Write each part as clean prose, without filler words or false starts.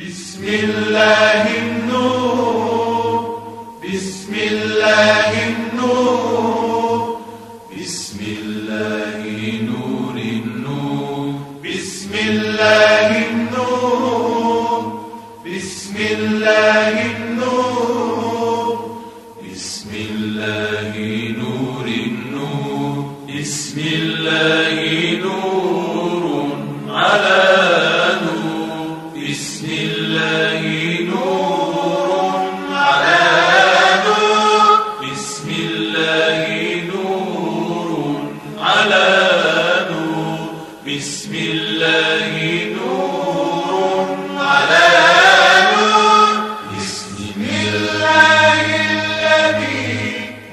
بسم الله النور بسم الله النور بسم الله نور النور بسم الله النور بسم الله النور بسم الله نور النور بسم الله نور على نور بسم الله نور على نور بسم الله نور على نور بسم الله نور على نور بسم الله الذي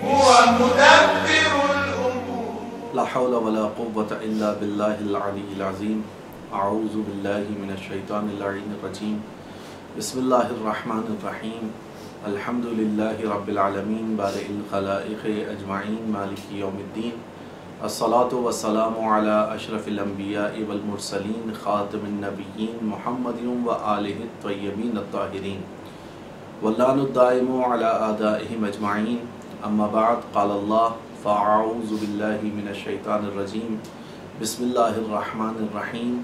هو مدبر الأمور. لا حول ولا قوة إلا بالله العلي العظيم. اعوذ باللہ من الشیطان اللعین الرجیم. بسم اللہ الرحمن الرحیم. الحمدللہ رب العالمین بارئ الخلائق اجمعین مالک یوم الدین. الصلاة والسلام علی اشرف الانبیاء والمرسلین خاتم النبیین محمد و آلہ الطیبین الطاہرین واللعن الدائم علی اعدائہم اجمعین. اما بعد قال اللہ فاعوذ باللہ من الشیطان الرجیم. بسم اللہ الرحمن الرحیم.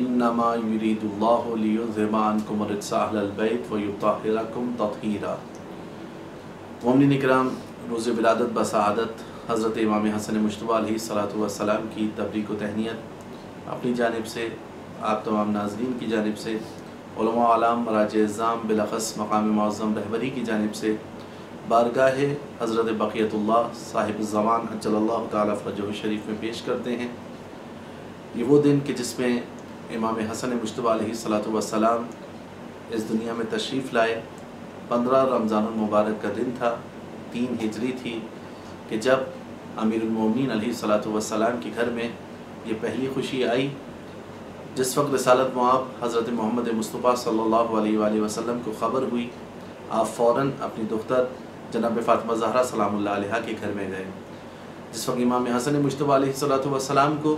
انما یرید اللہ لیذھب عنکم الرجس اہل البیت ویطہرکم تطہیرا. مومنین اکرام، روز ولادت بسعادت حضرت امام حسن مجتبیٰ علیہ السلام کی تبریک و تہنیت اپنی جانب سے، آپ تمام ناظرین کی جانب سے، علماء علام مراجع اعظام بالاخص مقام معظم رہبری کی جانب سے بارگاہ حضرت بقیت اللہ صاحب الزمان عجل اللہ تعالیٰ فرجہ شریف میں پیش کرتے ہیں. یہ وہ دن کہ جس میں امام حسن مجتبیٰ علیہ السلام اس دنیا میں تشریف لائے. 15 رمضان المبارک کا دن تھا، 3 ہجری تھی، کہ جب امیر المومنین علیہ السلام کے گھر میں یہ پہلی خوشی آئی. جس وقت رسالت مآب حضرت محمد مصطفیٰ صلی اللہ علیہ وآلہ وسلم کو خبر ہوئی، آپ فوراً اپنی دختر جناب فاطمہ زہرا سلام اللہ علیہا کے گھر میں گئے. جس وقت امام حسن مجتبیٰ علیہ السلام کو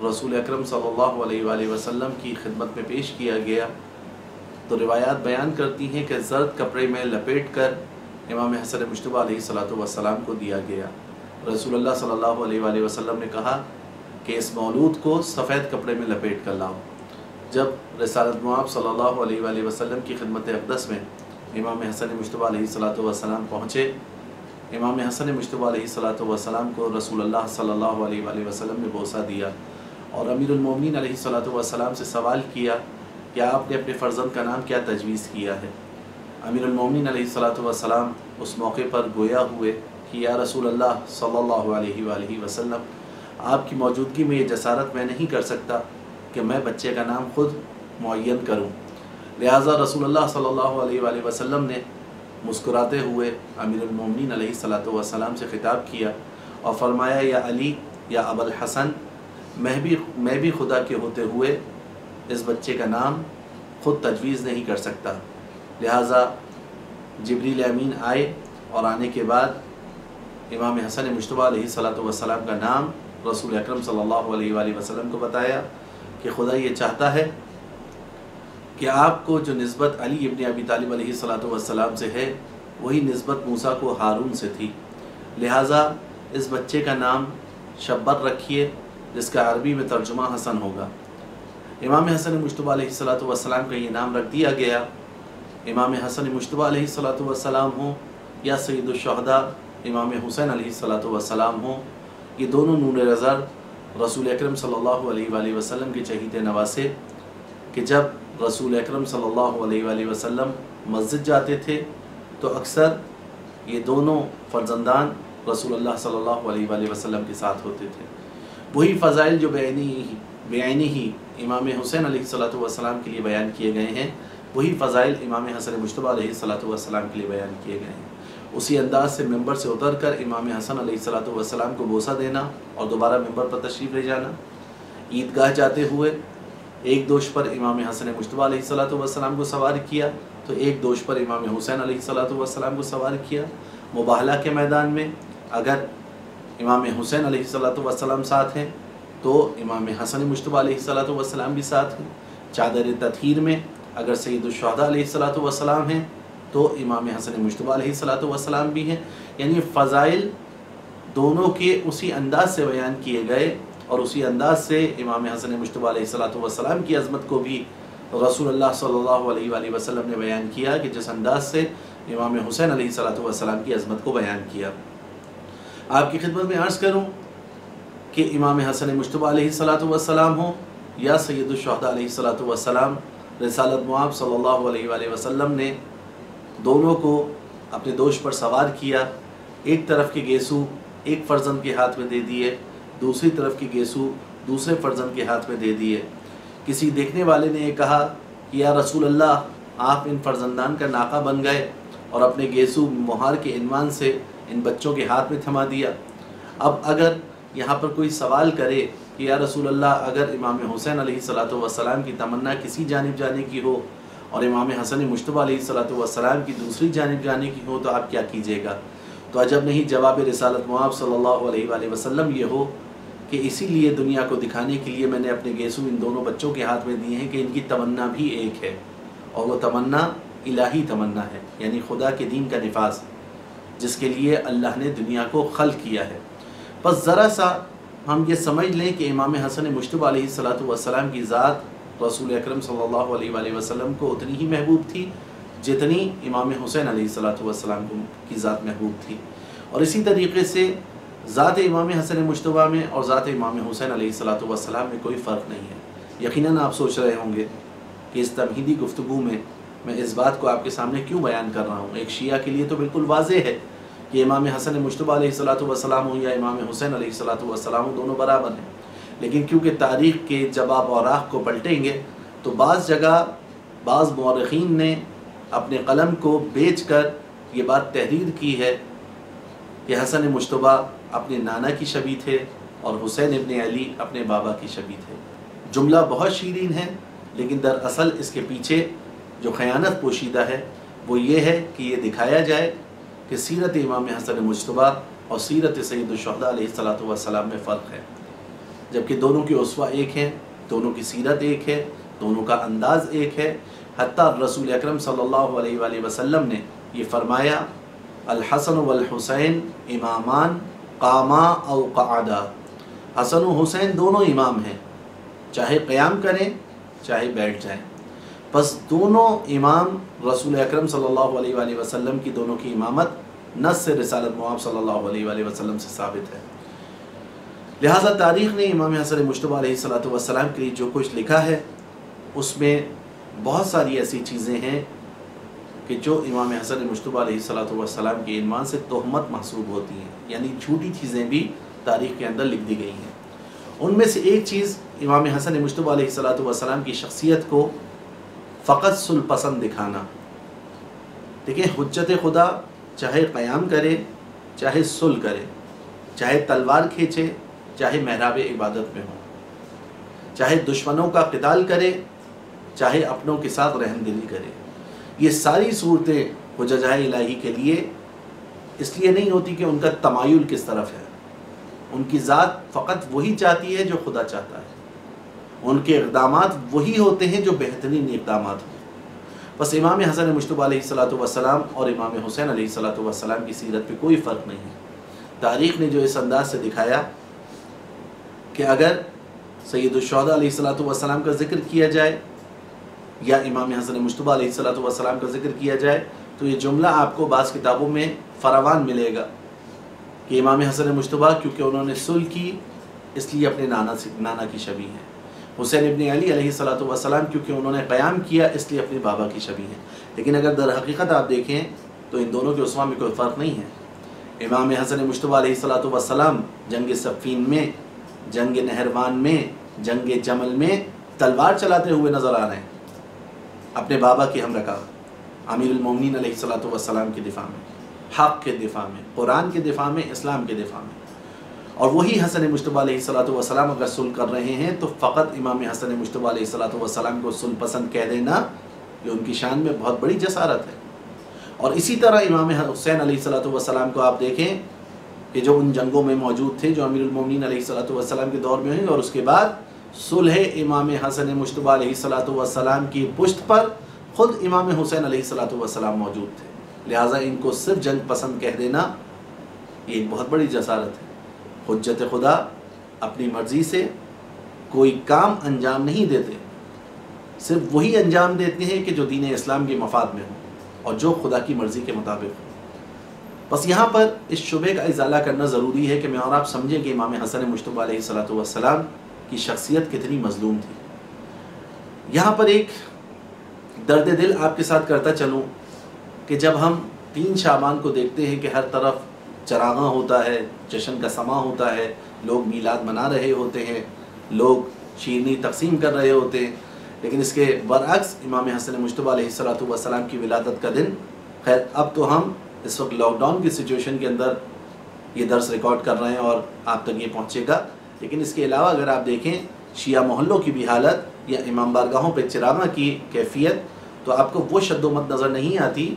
رسول اکرم صلی اللہ علیہ وآلہ وسلم کی خدمت میں پیش کیا گیا تو روایات بیان کرتی ہیں کہ زرد کپڑے میں لپیٹ کر امام حسن مجتبیٰ علیہ السلام کو دیا گیا. رسول اللہ صلی اللہ علیہ وآلہ وسلم نے کہا کہ اس مولود کو سفید کپڑے میں لپیٹ کر لاؤ. جب رسالت مآب صلی اللہ علیہ وآلہ وسلم کی خدمت اقدس میں امام حسن مجتبیٰ علیہ السلام پہنچے، امام حسن مجتبیٰ علیہ السلام کو رسول اللہ صلی اللہ علیہ وآلہ وسلم نے بوسہ دیا اور امیر المومنین علیہ السلام سے سوال کیا کہ آپ نے اپنے فرزند کا نام کیا تجویز کیا ہے. امیر المومنین علیہ السلام اس موقع پر گویا ہوئے کہ یا رسول اللہ صلی اللہ علیہ وآلہ وسلم، آپ کی موجودگی میں یہ جسارت میں نہیں کر سکتا کہ میں بچے کا نام خود معین کروں. لہٰذا رسول اللہ صلی اللہ علیہ وآلہ وسلم نے مسکراتے ہوئے امیر المومنین علیہ السلام سے خطاب کیا اور فرمایا یا علی یا ابا الحسن، میں بھی خدا کے ہوتے ہوئے اس بچے کا نام خود تجویز نہیں کر سکتا. لہٰذا جبریل امین آئے اور آنے کے بعد امام حسن مجتبیٰ علیہ السلام کا نام رسول اکرم صلی اللہ علیہ وآلہ وسلم کو بتایا کہ خدا یہ چاہتا ہے کہ آپ کو جو نسبت علی ابن ابی طالب علیہ السلام سے ہے وہی نسبت موسیٰ کو ہارون سے تھی. لہٰذا اس بچے کا نام شبر رکھیے، جس کا عربی میں ترجمہ حسن ہوگا. امام حسن مجتبیٰ علیہ السلام کا یہ نام رکھ دیا گیا. امام حسن مجتبیٰ علیہ السلام ہوں یا سید الشہداء امام حسین علیہ السلام ہوں، یہ دونوں نور نظر رسول اکرم صلی اللہ علیہ وآلہ وسلم کے چہیتے نواسے کہ جب رسول اکرم صلی اللہ علیہ وآلہ وسلم مسجد جاتے تھے تو اکثر یہ دونوں فرزندان رسول اللہ صلی اللہ علیہ وآلہ وسلم کے ساتھ ہوتے تھے. وہی فضائل جو بعینی ہی امام حسین علیہ السلام کے لیے بیان کیے گئے ہیں، وہی فضائل امام حسن مجتبیٰ علیہ السلام کے لیے بیان کیے گئے ہیں. اسی انداز سے ممبر سے اتر کر امام حسن علیہ السلام کو بوسہ دینا اور دوبارہ ممبر پر تشریف لے جانا. عیدگاہ جاتے ہوئے ایک دوش پر امام حسن مجتبیٰ علیہ السلام کو سوار کیا تو ایک دوش پر امام حسین علیہ السلام کو سوار کیا. مباہلہ کے میدان میں اگر امام حسین علیہ السلام ساتھ ہیں تو امام حسن مجتبیٰ علیہ السلام بھی ساتھ ہیں. چادر تطہیر میں اگر سیدالشہداء علیہ الصلوۃ والسلام ہیں تو امام حسن مجتبیٰ علیہ الصلوۃ والسلام بھی ہیں. یعنی فضائل دونوں کے اسی انداز سے بیان کیے گئے، اور اسی انداز سے امام حسن مجتبیٰ علیہ الصلوۃ والسلام کی عظمت کو بھی رسول اللہ صلی اللہ علیہ وآلہ وسلم نے بیان کیا کہ جس انداز سے امام حسین علیہ الصلوۃ والسلام کی عظمت کو بیان کیا. آپ کی خدمت میں عرض کروں کہ امام حسن مجتبیٰ علیہ الصلوۃ والسلام ہوں یا سید الشہداء علیہ الصلوۃ والسلام، رسالت مآب صلی اللہ علیہ وآلہ وسلم نے دونوں کو اپنے دوش پر سوار کیا. ایک طرف کے گیسو ایک فرزند کے ہاتھ میں دے دیے، دوسری طرف کے گیسو دوسرے فرزند کے ہاتھ میں دے دیے. کسی دیکھنے والے نے یہ کہا کہ یا رسول اللہ، آپ ان فرزندان کا ناقہ بن گئے اور اپنے گیسو مہار کے عنوان سے ان بچوں کے ہاتھ میں تھما دیا. اب اگر یہاں پر کوئی سوال کرے کہ یا رسول اللہ، اگر امام حسین علیہ الصلوۃ والسلام کی تمنا کسی جانب جانے کی ہو اور امام حسن مجتبیٰ علیہ الصلوۃ والسلام کی دوسری جانب جانے کی ہو تو آپ کیا کیجیے گا؟ تو عجب نہیں جواب رسالت مآب صلی اللہ علیہ وآلہ وسلم یہ ہو کہ اسی لیے دنیا کو دکھانے کے لیے میں نے اپنے گیسو ان دونوں بچوں کے ہاتھ میں دیے ہیں کہ ان کی تمنا بھی ایک ہے، اور وہ تمنا الہی تمنا ہے، یعنی خدا کے دین کا نفاذ، جس کے لیے اللہ نے دنیا کو خلق کیا ہے. بس ذرا سا ہم یہ سمجھ لیں کہ امام حسن مجتبیٰ علیہ الصلوۃ والسلام کی ذات رسول اکرم صلی اللہ علیہ وآلہ وسلم کو اتنی ہی محبوب تھی جتنی امام حسین علیہ الصلوۃ والسلام کی ذات محبوب تھی. اور اسی طریقے سے ذات امام حسن مجتبیٰ میں اور ذات امام حسین علیہ الصلوۃ والسلام میں کوئی فرق نہیں ہے. یقیناً آپ سوچ رہے ہوں گے کہ اس تمہیدی گفتگو میں اس بات کو آپ کے سامنے کیوں بیان کر رہا ہوں. ایک شیعہ کے لیے تو بالکل واضح ہے کہ امام حسن مجتبیٰ علیہ الصلوۃ والسلام ہوں یا امام حسین علیہ الصلوۃ والسلام ہوں، دونوں برابر ہیں. لیکن کیونکہ تاریخ کے جب آپ اوراق کو پلٹیں گے تو بعض جگہ بعض مورخین نے اپنے قلم کو بیچ کر یہ بات تحریر کی ہے کہ حسن مجتبیٰ اپنے نانا کی شبیہ تھے اور حسین ابن علی اپنے بابا کی شبیہ تھے. جملہ بہت شیرین ہے، لیکن دراصل اس کے پیچھے جو خیانت پوشیدہ ہے وہ یہ ہے کہ یہ دکھایا جائے کہ سیرت امام حسن مجتبیٰ اور سیرت سید الشہداء علیہ الصلوۃ والسلام میں فرق ہے، جبکہ دونوں کی اسوہ ایک ہیں، دونوں کی سیرت ایک ہے، دونوں کا انداز ایک ہے. حتیٰ رسول اکرم صلی اللہ علیہ وآلہ وسلم نے یہ فرمایا، الحسن والحسین امامان قاما او قعدا. حسن و حسین دونوں امام ہیں، چاہے قیام کریں چاہے بیٹھ جائیں. بس دونوں امام رسول اکرم صلی اللہ علیہ وآلہ وسلم کی دونوں کی امامت نص سے رسالت مآب صلی اللہ علیہ وآلہ وسلم سے ثابت ہے. لہٰذا تاریخ نے امام حسن مجتبیٰ علیہ الصلوۃ والسلام کے لیے جو کچھ لکھا ہے اس میں بہت ساری ایسی چیزیں ہیں کہ جو امام حسن مجتبیٰ علیہ الصلوۃ والسلام کے عنوان سے تہمت محسوب ہوتی ہیں، یعنی جھوٹی چیزیں بھی تاریخ کے اندر لکھ دی گئی ہیں. ان میں سے ایک چیز امام حسن مجتبیٰ علیہ الصلوۃ والسلام کی شخصیت کو فقط صلح پسند دکھانا. دیکھیں، حجت خدا چاہے قیام کرے چاہے صلح کرے، چاہے تلوار کھینچے چاہے محراب عبادت میں ہو، چاہے دشمنوں کا قتال کرے چاہے اپنوں کے ساتھ رحم دلی کرے، یہ ساری صورتیں حججہ الہی کے لیے اس لیے نہیں ہوتی کہ ان کا تمایل کس طرف ہے. ان کی ذات فقط وہی چاہتی ہے جو خدا چاہتا ہے، ان کے اقدامات وہی ہوتے ہیں جو بہترین اقدامات ہوں. بس امام حسن مجتبیٰ علیہ الصلوۃ والسلام اور امام حسین علیہ الصلوۃ والسلام کی سیرت پہ کوئی فرق نہیں ہے. تاریخ نے جو اس انداز سے دکھایا کہ اگر سید الشہداء علیہ الصلوۃ والسلام کا ذکر کیا جائے یا امام حسن مجتبیٰ علیہ الصلوۃ والسلام کا ذکر کیا جائے تو یہ جملہ آپ کو بعض کتابوں میں فراوان ملے گا کہ امام حسن مجتبیٰ کیونکہ انہوں نے صلح کی اس لیے اپنے نانا کی شبیہ ہیں، حسین ابن علی علیہ الصلوۃ والسلام کیونکہ انہوں نے قیام کیا اس لیے اپنے بابا کی شبیہ ہیں. لیکن اگر در حقیقت آپ دیکھیں تو ان دونوں کے اسوا میں کوئی فرق نہیں ہے. امام حسن مجتبیٰ علیہ الصلوۃ والسلام جنگ صفین میں، جنگ نہروان میں، جنگ جمل میں تلوار چلاتے ہوئے نظر آ رہے ہیں اپنے بابا کی ہمرکا امیر المومنین علیہ الصلوۃ والسلام کے دفاع میں، حق کے دفاع میں، قرآن کے دفاع میں، اسلام کے دفاع میں. اور وہی حسن مجتبیٰ علیہ الصلوۃ والسلام اگر صلح کر رہے ہیں تو فقط امام حسن مجتبیٰ علیہ الصلوۃ والسلام کو صلح پسند کہہ دینا یہ ان کی شان میں بہت بڑی جسارت ہے. اور اسی طرح امام حسین علیہ الصلوۃ والسلام کو آپ دیکھیں کہ جو ان جنگوں میں موجود تھے جو امیر المومنین علیہ الصلوۃ والسلام کے دور میں ہوئی، اور اس کے بعد صلح امام حسن مجتبیٰ علیہ الصلوۃ والسلام کی پشت پر خود امام حسین علیہ الصلوۃ والسلام موجود تھے، لہٰذا ان کو صرف جنگ پسند کہہ دینا یہ ایک بہت بڑی جسارت ہے۔ حجت خدا اپنی مرضی سے کوئی کام انجام نہیں دیتے، صرف وہی انجام دیتے ہیں کہ جو دین اسلام کے مفاد میں ہو اور جو خدا کی مرضی کے مطابق ہو۔ بس یہاں پر اس شبہ کا ازالہ کرنا ضروری ہے کہ میں اور آپ سمجھیں کہ امام حسن مجتبی علیہ الصلوۃ والسلام کی شخصیت کتنی مظلوم تھی۔ یہاں پر ایک درد دل آپ کے ساتھ کرتا چلوں کہ جب ہم 3 شعبان کو دیکھتے ہیں کہ ہر طرف چراغاں ہوتا ہے، جشن کا سما ہوتا ہے، لوگ میلاد منا رہے ہوتے ہیں، لوگ شیرنی تقسیم کر رہے ہوتے ہیں، لیکن اس کے برعکس امام حسن مجتبی علیہ الصلوۃ والسلام کی ولادت کا دن، خیر اب تو ہم اس وقت لاک ڈاؤن کی سچویشن کے اندر یہ درس ریکارڈ کر رہے ہیں اور آپ تک یہ پہنچے گا، لیکن اس کے علاوہ اگر آپ دیکھیں شیعہ محلوں کی بھی حالت یا امام بارگاہوں پہ چراغاں کی کیفیت، تو آپ کو وہ شد و مت نظر نہیں آتی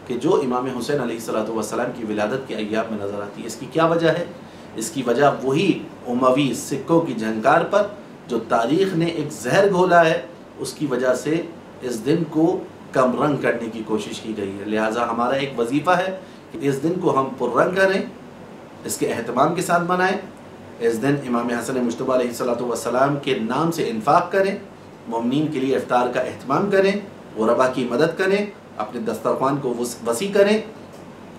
کہ جو امام حسین علیہ الصلوۃ والسلام کی ولادت کے ایام میں نظر آتی ہے۔ اس کی کیا وجہ ہے؟ اس کی وجہ وہی اموی سکوں کی جھنکار پر جو تاریخ نے ایک زہر گھولا ہے، اس کی وجہ سے اس دن کو کم رنگ کرنے کی کوشش کی گئی ہے۔ لہٰذا ہمارا ایک وظیفہ ہے کہ اس دن کو ہم پر رنگ کریں، اس کے اہتمام کے ساتھ منائیں، اس دن امام حسن مجتبی علیہ الصلوۃ والسلام کے نام سے انفاق کریں، مومنین کے لیے افطار کا اہتمام کریں، غربا کی مدد کریں، اپنے دسترخوان کو وسیع کریں،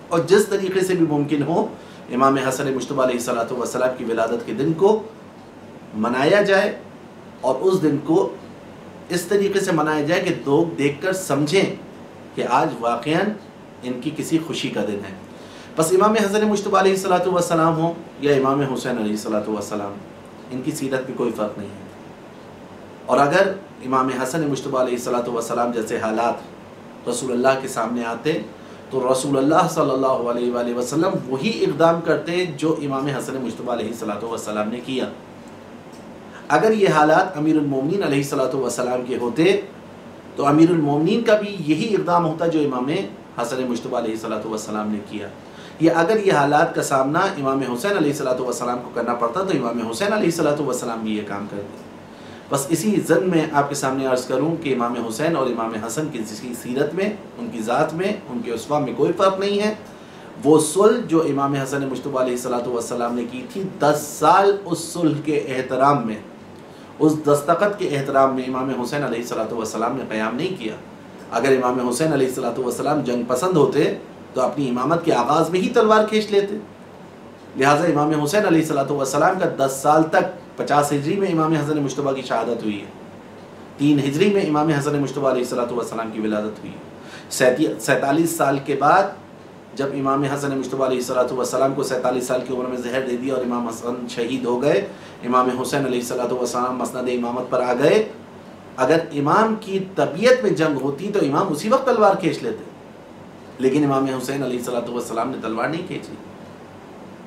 اور جس طریقے سے بھی ممکن ہو امام حسن مجتبی علیہ الصلوۃ والسلام کی ولادت کے دن کو منایا جائے، اور اس دن کو اس طریقے سے منایا جائے کہ لوگ دیکھ کر سمجھیں کہ آج واقعاً ان کی کسی خوشی کا دن ہے۔ بس امام حسن مجتبی علیہ الصلوۃ والسلام ہو یا امام حسین علیہ الصلوۃ والسلام، ان کی سیرت میں کوئی فرق نہیں ہے، اور اگر امام حسن مجتبی علیہ الصلوۃ والسلام جیسے حالات رسول اللہ کے سامنے آتے تو رسول اللہ صلی اللہ علیہ وآلہ وسلم وہی اقدام کرتے جو امام حسن مجتبی علیہ الصلوۃ والسلام نے کیا۔ اگر یہ حالات امیر المومنین علیہ الصلوۃ والسلام کے ہوتے تو امیر المومنین کا بھی یہی اقدام ہوتا جو امام حسن مجتبی علیہ الصلوۃ والسلام نے کیا، یا اگر یہ حالات کا سامنا امام حسین علیہ الصلوۃ والسلام کو کرنا پڑتا تو امام حسین علیہ الصلوۃ والسلام بھی یہ کام کرتے۔ بس اسی ضمن میں آپ کے سامنے عرض کروں کہ امام حسین اور امام حسن کی سیرت میں، ان کی ذات میں، ان کے اسوا میں کوئی فرق نہیں ہے۔ وہ صلح جو امام حسن مجتبی علیہ الصلوۃ والسلام نے کی تھی، 10 سال اس صلح کے احترام میں، اس دستخط کے احترام میں امام حسین علیہ الصلوۃ والسلام نے قیام نہیں کیا۔ اگر امام حسین علیہ الصلوۃ والسلام جنگ پسند ہوتے تو اپنی امامت کے آغاز میں ہی تلوار کھینچ لیتے۔ لہٰذا امام حسین علیہ الصلوۃ والسلام کا 10 سال تک 50 ہجری میں امام حسن مجتبی کی شہادت ہوئی ہے، 3 ہجری میں امام حسن مجتبی علیہ الصلوۃ والسلام کی ولادت ہوئی ہے۔ 47 سال کے بعد جب امام حسن مجتبی علیہ الصلوۃ والسلام کو 47 سال کی عمر میں زہر دے دیا اور امام حسن شہید ہو گئے، امام حسین علیہ الصلوۃ والسلام مسند امامت پر آ گئے۔ اگر امام کی طبیعت میں جنگ ہوتی تو امام اسی وقت تلوار کھینچ لیتے، لیکن امام حسین علیہ الصلوۃ والسلام نے تلوار نہیں کھینچی۔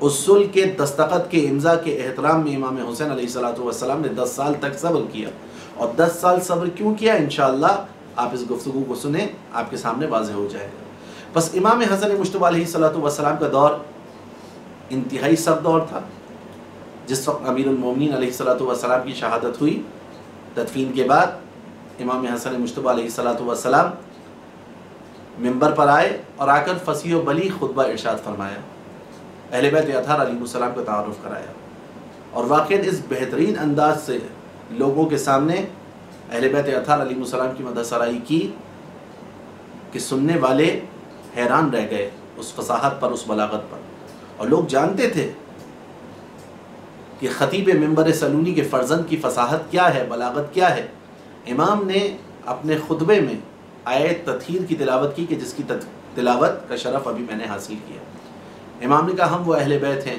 اس صلح کے دستخط کے امضاء کے احترام میں امام حسین علیہ الصلوۃ والسلام نے 10 سال تک صبر کیا، اور 10 سال صبر کیوں کیا انشاءاللہ آپ اس گفتگو کو سنیں، آپ کے سامنے واضح ہو جائے گا۔ بس امام حسن مجتبی علیہ الصلوۃ والسلام کا دور انتہائی سخت دور تھا۔ جس وقت امیر المومنین علیہ الصلوۃ والسلام کی شہادت ہوئی، تدفین کے بعد امام حسن مجتبی علیہ الصلوۃ والسلام منبر پر آئے اور آ کر فصیح و بلیغ خطبہ ارشاد فرمایا، اہل بیت اطہار علیہ السلام کو تعارف کرایا، اور واقعاً اس بہترین انداز سے لوگوں کے سامنے اہل بیت اطہار علیہ السلام کی مدح سرائی کی کہ سننے والے حیران رہ گئے اس فصاحت پر، اس بلاغت پر، اور لوگ جانتے تھے کہ خطیب منبر سلونی کے فرزند کی فصاحت کیا ہے، بلاغت کیا ہے۔ امام نے اپنے خطبے میں آیت تطہیر کی تلاوت کی کہ جس کی تلاوت کا شرف ابھی میں نے حاصل کیا۔ امام نے کہا ہم وہ اہل بیت ہیں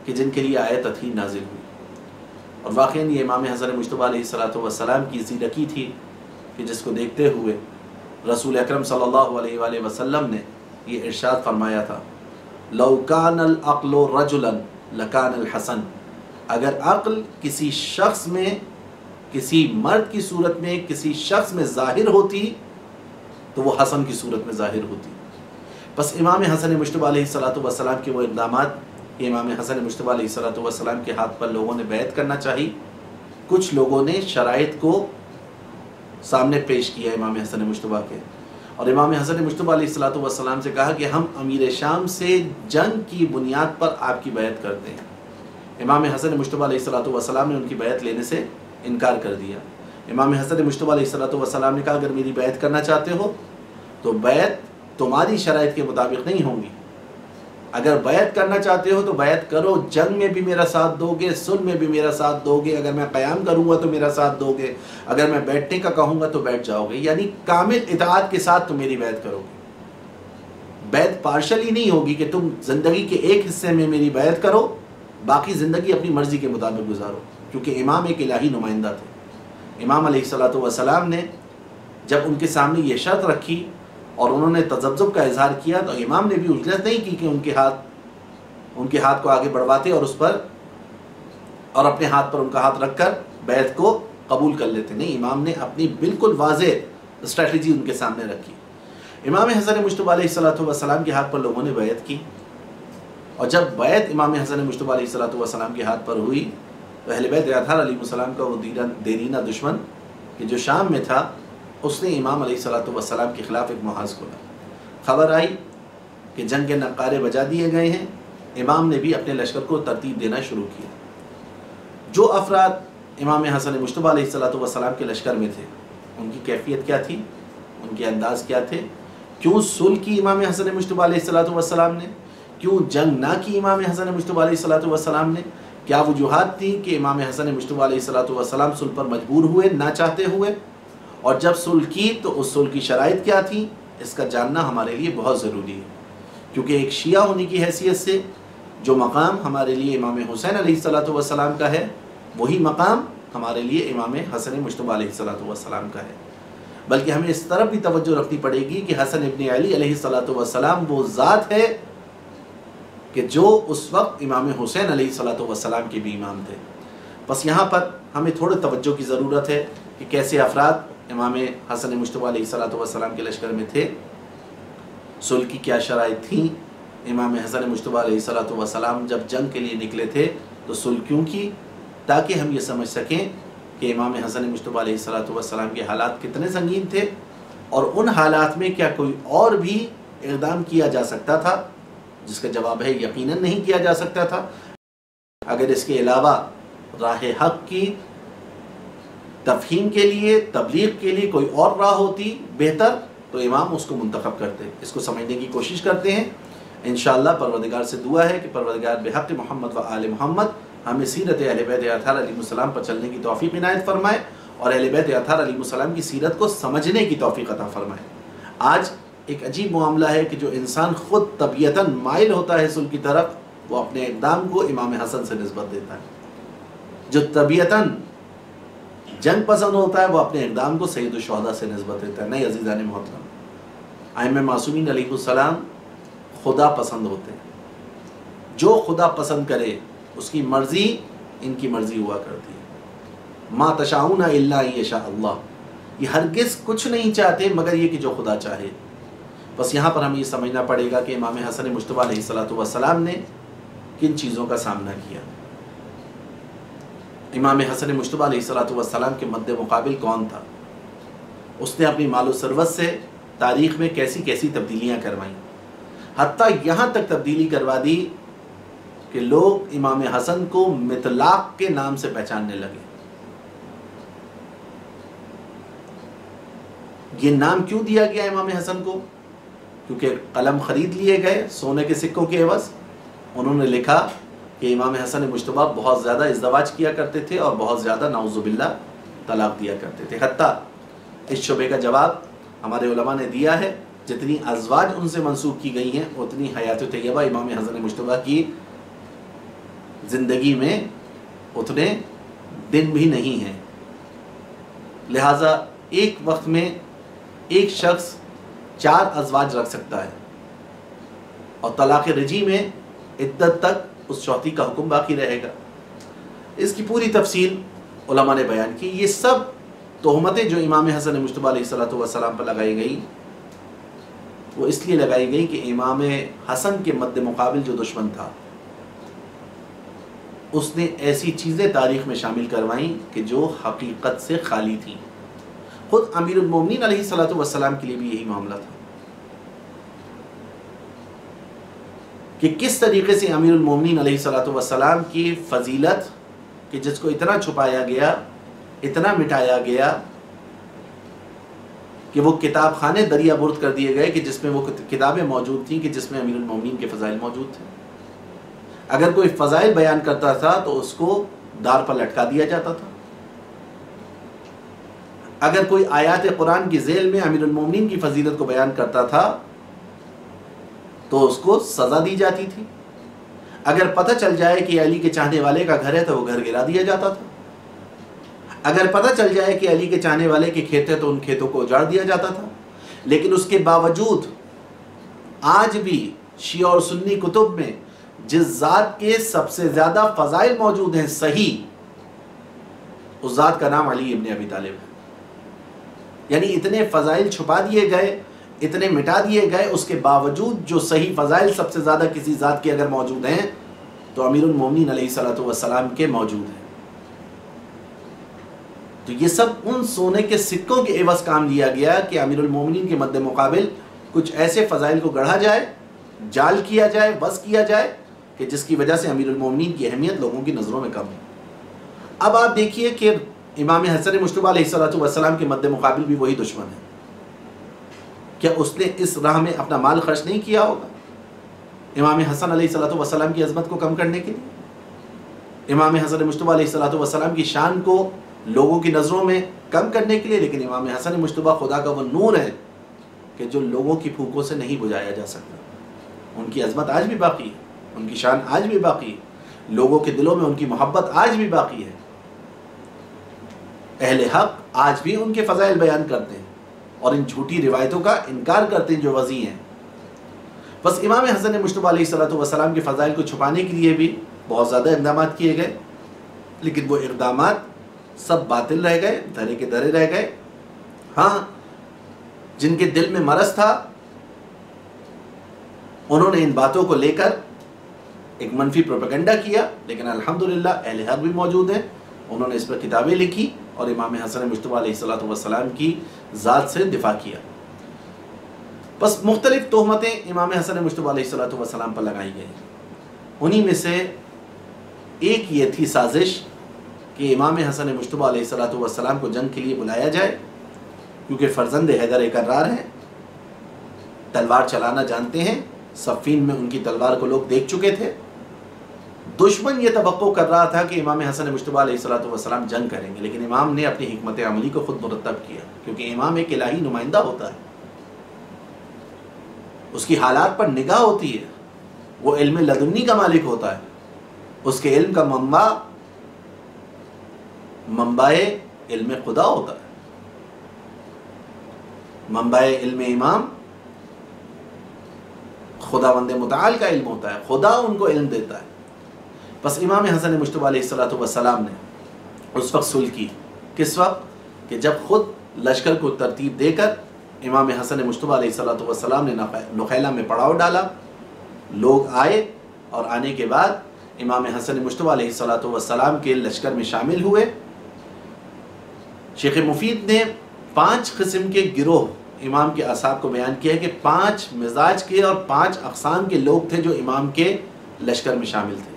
کہ جن کے لیے آیت تطہیر نازل ہوئی، اور واقعاً یہ امام حسن مجتبی علیہ الصلوۃ والسلام کی زیرکی تھی کہ جس کو دیکھتے ہوئے رسول اکرم صلی اللہ علیہ وآلہ وسلم نے یہ ارشاد فرمایا تھا، لو کان العقل رجلا لکان الحسن، اگر عقل کسی شخص میں، کسی مرد کی صورت میں، کسی شخص میں ظاہر ہوتی تو وہ حسن کی صورت میں ظاہر ہوتی۔ بس امام حسن مجتبی علیہ الصلوۃ والسلام کے وہ اقدامات کہ امام حسن مجتبی علیہ الصلوۃ والسلام کے ہاتھ پر لوگوں نے بیعت کرنا چاہی، کچھ لوگوں نے شرائط کو سامنے پیش کیا امام حسن مجتبیٰ کے، اور امام حسن مجتبیٰ علیہ الصلوۃ والسلام سے کہا کہ ہم امیر شام سے جنگ کی بنیاد پر آپ کی بیعت کرتے ہیں۔ امام حسن مجتبیٰ علیہ الصلوۃ والسلام نے ان کی بیعت لینے سے انکار کر دیا۔ امام حسن مجتبیٰ علیہ الصلوۃ والسلام نے کہا اگر میری بیعت کرنا چاہتے ہو تو بیعت تمہاری شرائط کے مطابق نہیں ہوں گی، اگر بیعت کرنا چاہتے ہو تو بیعت کرو، جنگ میں بھی میرا ساتھ دو گے، صلح میں بھی میرا ساتھ دو گے، اگر میں قیام کروں گا تو میرا ساتھ دو گے، اگر میں بیٹھنے کا کہوں گا تو بیٹھ جاؤ گے، یعنی کامل اطاعت کے ساتھ تم میری بیعت کرو گے۔ بیعت پارشلی نہیں ہوگی کہ تم زندگی کے ایک حصے میں میری بیعت کرو، باقی زندگی اپنی مرضی کے مطابق گزارو، کیونکہ امام ایک الہی نمائندہ تھے۔ امام علیہ الصلوۃ والسلام نے جب ان کے سامنے یہ شرط رکھی اور انہوں نے تذبذب کا اظہار کیا تو امام نے بھی عجلت نہیں کی کہ ان کے ہاتھ کو آگے بڑھواتے اور اس پر اور اپنے ہاتھ پر ان کا ہاتھ رکھ کر بیعت کو قبول کر لیتے، نہیں، امام نے اپنی بالکل واضح اسٹریٹجی ان کے سامنے رکھی۔ امام حسن مجتبیٰ علیہ الصلوۃ والسلام کے ہاتھ پر لوگوں نے بیعت کی، اور جب بیعت امام حسن مجتبیٰ علیہ الصلوۃ والسلام کے ہاتھ پر ہوئی تو اہل بیت اطہار علیہ السلام کا وہ دیرینہ دشمن کہ جو شام میں تھا، اس نے امام علیہ الصلوۃ والسلام کے خلاف ایک محاذ کھولا۔ خبر آئی کہ جنگ کے نقارے بجا دیے گئے ہیں، امام نے بھی اپنے لشکر کو ترتیب دینا شروع کیا۔ جو افراد امام حسن مجتبیٰ علیہ الصلوۃ والسلام کے لشکر میں تھے، ان کی کیفیت کیا تھی، ان کے انداز کیا تھے، کیوں صلح کی امام حسن مجتبیٰ علیہ الصلوۃ والسلام نے، کیوں جنگ نہ کی امام حسن مجتبیٰ علیہ الصلوۃ والسلام نے، کیا وجوہات تھیں کہ امام حسن مجتبیٰ علیہ الصلوۃ والسلام صلح پر مجبور ہوئے نہ چاہتے ہوئے، اور جب صلح کی تو اس صلح کی شرائط کیا تھیں، اس کا جاننا ہمارے لیے بہت ضروری ہے، کیونکہ ایک شیعہ ہونے کی حیثیت سے جو مقام ہمارے لیے امام حسین علیہ الصلوۃ والسلام کا ہے، وہی مقام ہمارے لیے امام حسن مجتبیٰ علیہ الصلوۃ والسلام کا ہے۔ بلکہ ہمیں اس طرف بھی توجہ رکھنی پڑے گی کہ حسن ابن علی علیہ الصلوۃ والسلام وہ ذات ہے کہ جو اس وقت امام حسین علیہ الصلوۃ والسلام کے بھی امام تھے۔ بس یہاں پر ہمیں تھوڑے توجہ کی ضرورت ہے کہ کیسے افراد امام حسن مجتبیٰ علیہ الصلوۃ والسلام کے لشکر میں تھے، صلح کی کیا شرائط تھیں، امام حسن مجتبیٰ علیہ الصلوۃ والسلام جب جنگ کے لیے نکلے تھے تو صلح کیوں کی، تاکہ ہم یہ سمجھ سکیں کہ امام حسن مجتبیٰ علیہ الصلوۃ والسلام کے حالات کتنے سنگین تھے، اور ان حالات میں کیا کوئی اور بھی اقدام کیا جا سکتا تھا، جس کا جواب ہے یقیناً نہیں کیا جا سکتا تھا۔ اگر اس کے علاوہ راہ حق کی تفہیم کے لیے، تبلیغ کے لیے کوئی اور راہ ہوتی بہتر تو امام اس کو منتخب کرتے، اس کو سمجھنے کی کوشش کرتے ہیں۔ انشاءاللہ پروردگار سے دعا ہے کہ پروردگار بحق محمد و آل محمد ہمیں سیرت اہل بیت اطہار علیہ السلام پر چلنے کی توفیق عنایت فرمائے، اور اہل بیت اطہار علیہ السلام کی سیرت کو سمجھنے کی توفیق عطا فرمائے۔ آج ایک عجیب معاملہ ہے کہ جو انسان خود طبیعتاً مائل ہوتا ہے صلح کی طرف، وہ اپنے اقدام کو امام حسن سے نسبت دیتا ہے۔ جو طبیعتاً جنگ پسند ہوتا ہے وہ اپنے اقدام کو سید الشہداء سے نسبت دیتا ہے۔ نہیں عزیزان محترم، ائمہ معصومین علیہ السلام خدا پسند ہوتے ہیں، جو خدا پسند کرے اس کی مرضی ان کی مرضی ہوا کرتی ہے۔ ما تشاؤون الا ان یشاء اللہ، یہ ہرگز کچھ نہیں چاہتے مگر یہ کہ جو خدا چاہے۔ بس یہاں پر ہمیں یہ سمجھنا پڑے گا کہ امام حسن مجتبیٰ علیہ الصلوۃ والسلام نے کن چیزوں کا سامنا کیا۔ امام حسن مجتبیٰ علیہ الصلوۃ والسلام کے مد مقابل کون تھا، اس نے اپنی مال و ثروت سے تاریخ میں کیسی کیسی تبدیلیاں کروائیں، حتیٰ یہاں تک تبدیلی کروا دی کہ لوگ امام حسن کو مطلاق کے نام سے پہچاننے لگے۔ یہ نام کیوں دیا گیا امام حسن کو؟ کیونکہ قلم خرید لیے گئے سونے کے سکوں کے عوض، انہوں نے لکھا کہ امام حسن مجتبیٰ بہت زیادہ ازدواج کیا کرتے تھے اور بہت زیادہ نعوذ باللہ طلاق دیا کرتے تھے۔ حتیٰ اس شبے کا جواب ہمارے علماء نے دیا ہے، جتنی ازواج ان سے منسوب کی گئی ہیں اتنی حیات طیبہ امام حسن مجتبیٰ کی زندگی میں اتنے دن بھی نہیں ہیں۔ لہٰذا ایک وقت میں ایک شخص 4 ازواج رکھ سکتا ہے، اور طلاق رجعی میں عدت تک اس چوتھی کا حکم باقی رہے گا۔ اس کی پوری تفصیل علماء نے بیان کی۔ یہ سب تہمتیں جو امام حسن مجتبیٰ علیہ الصلوۃ والسلام پر لگائی گئی، وہ اس لیے لگائی گئی کہ امام حسن کے مد مقابل جو دشمن تھا، اس نے ایسی چیزیں تاریخ میں شامل کروائیں کہ جو حقیقت سے خالی تھیں۔ خود امیر المومنین علیہ الصلوۃ والسلام کے لیے بھی یہی معاملہ تھا کہ کس طریقے سے امیر المومنین علیہ الصلوۃ والسلام کی فضیلت کہ جس کو اتنا چھپایا گیا، اتنا مٹایا گیا کہ وہ کتاب خانے دریا برد کر دیے گئے کہ جس میں وہ کتابیں موجود تھیں کہ جس میں امیر المومنین کے فضائل موجود تھے۔ اگر کوئی فضائل بیان کرتا تھا تو اس کو دار پر لٹکا دیا جاتا تھا، اگر کوئی آیات قرآن کی ذیل میں امیر المومنین کی فضیلت کو بیان کرتا تھا تو اس کو سزا دی جاتی تھی، اگر پتہ چل جائے کہ علی کے چاہنے والے کا گھر ہے تو وہ گھر گرا دیا جاتا تھا، اگر پتہ چل جائے کہ علی کے چاہنے والے کے کھیت ہے تو ان کھیتوں کو اجاڑ دیا جاتا تھا۔ لیکن اس کے باوجود آج بھی شیعہ اور سنی کتب میں جس ذات کے سب سے زیادہ فضائل موجود ہیں صحیح، اس ذات کا نام علی ابن ابی طالب ہے۔ یعنی اتنے فضائل چھپا دیے گئے، اتنے مٹا دیے گئے، اس کے باوجود جو صحیح فضائل سب سے زیادہ کسی ذات کے اگر موجود ہیں تو امیر المومنین علیہ الصلوۃ والسلام کے موجود ہیں۔ تو یہ سب ان سونے کے سکوں کے عوض کام لیا گیا کہ امیر المومنین کے مد مقابل کچھ ایسے فضائل کو گڑھا جائے، جال کیا جائے، بس کیا جائے کہ جس کی وجہ سے امیر المومنین کی اہمیت لوگوں کی نظروں میں کم ہے۔ اب آپ دیکھیے کہ امام حسن مجتبیٰ علیہ الصلوۃ والسلام کے مد مقابل بھی وہی دشمن ہے۔ کیا اس نے اس راہ میں اپنا مال خرچ نہیں کیا ہوگا امام حسن علیہ الصلوۃ والسلام کی عظمت کو کم کرنے کے لیے، امام حسن مجتبیٰ علیہ الصلوۃ والسلام کی شان کو لوگوں کی نظروں میں کم کرنے کے لیے؟ لیکن امام حسن مجتبیٰ خدا کا وہ نور ہے کہ جو لوگوں کی پھونکوں سے نہیں بجھایا جا سکتا۔ ان کی عظمت آج بھی باقی ہے، ان کی شان آج بھی باقی ہے، لوگوں کے دلوں میں ان کی محبت آج بھی باقی ہے۔ اہل حق آج بھی ان کے فضائل بیان کرتے ہیں اور ان جھوٹی روایتوں کا انکار کرتے ہیں جو وضیع ہیں۔ بس امام حسن مجتبیٰ علیہ الصلوۃ والسلام کے فضائل کو چھپانے کے لیے بھی بہت زیادہ اقدامات کیے گئے، لیکن وہ اقدامات سب باطل رہ گئے، دھرے کے دھرے رہ گئے۔ ہاں، جن کے دل میں مرض تھا انہوں نے ان باتوں کو لے کر ایک منفی پروپیگنڈا کیا، لیکن الحمدللہ اہل حق بھی موجود ہیں، انہوں نے اس پر کتابیں لکھی اور امام حسن مجتبیٰ علیہ الصلوۃ والسلام کی ذات سے دفاع کیا۔ بس مختلف تہمتیں امام حسن مجتبیٰ علیہ الصلوۃ والسلام پر لگائی گئی، انہی میں سے ایک یہ تھی سازش کہ امام حسن مجتبیٰ علیہ الصلوۃ والسلام کو جنگ کے لیے بلایا جائے، کیونکہ فرزند حیدر کرار ہیں، تلوار چلانا جانتے ہیں، صفین میں ان کی تلوار کو لوگ دیکھ چکے تھے۔ دشمن یہ توقع کر رہا تھا کہ امام حسن مجتبیٰ علیہ الصلوۃ والسلام جنگ کریں گے، لیکن امام نے اپنی حکمت عملی کو خود مرتب کیا، کیونکہ امام ایک الہی نمائندہ ہوتا ہے، اس کی حالات پر نگاہ ہوتی ہے، وہ علم لدنی کا مالک ہوتا ہے، اس کے علم کا منبع علم خدا ہوتا ہے، منبع علم امام خداوند متعال کا علم ہوتا ہے، خدا ان کو علم دیتا ہے۔ بس امام حسن مجتبیٰ علیہ الصلوۃ والسلام نے اس وقت صلح کی، کس وقت؟ کہ جب خود لشکر کو ترتیب دے کر امام حسن مجتبیٰ علیہ الصلوۃ والسلام نے نخیلہ میں پڑاؤ ڈالا، لوگ آئے اور آنے کے بعد امام حسن مجتبیٰ علیہ الصلوۃ والسلام کے لشکر میں شامل ہوئے۔ شیخ مفید نے 5 قسم کے گروہ امام کے اصحاب کو بیان کیا ہے کہ 5 مزاج کے اور 5 اقسام کے لوگ تھے جو امام کے لشکر میں شامل تھے،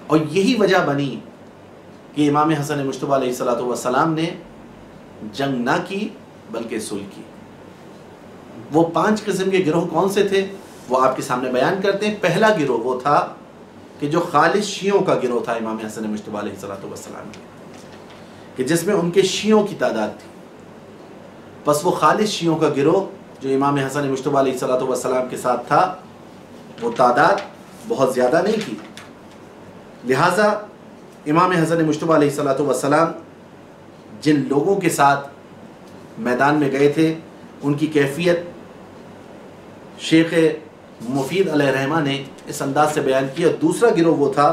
اور یہی وجہ بنی کہ امام حسن مجتبیٰ علیہ الصلوۃ والسلام نے جنگ نہ کی بلکہ صلح کی۔ وہ 5 قسم کے گروہ کون سے تھے وہ آپ کے سامنے بیان کرتے ہیں۔ پہلا گروہ وہ تھا کہ جو خالص شیعوں کا گروہ تھا امام حسن مجتبیٰ علیہ الصلوۃ والسلام کے، کہ جس میں ان کے شیعوں کی تعداد تھی۔ بس وہ خالص شیعوں کا گروہ جو امام حسن مجتبیٰ علیہ الصلوۃ والسلام کے ساتھ تھا، وہ تعداد بہت زیادہ نہیں تھی، لہٰذا امام حسن مجتبیٰ علیہ الصلوۃ والسلام جن لوگوں کے ساتھ میدان میں گئے تھے ان کی کیفیت شیخ مفید علیہ رحمہ نے اس انداز سے بیان کیا۔ دوسرا گروہ وہ تھا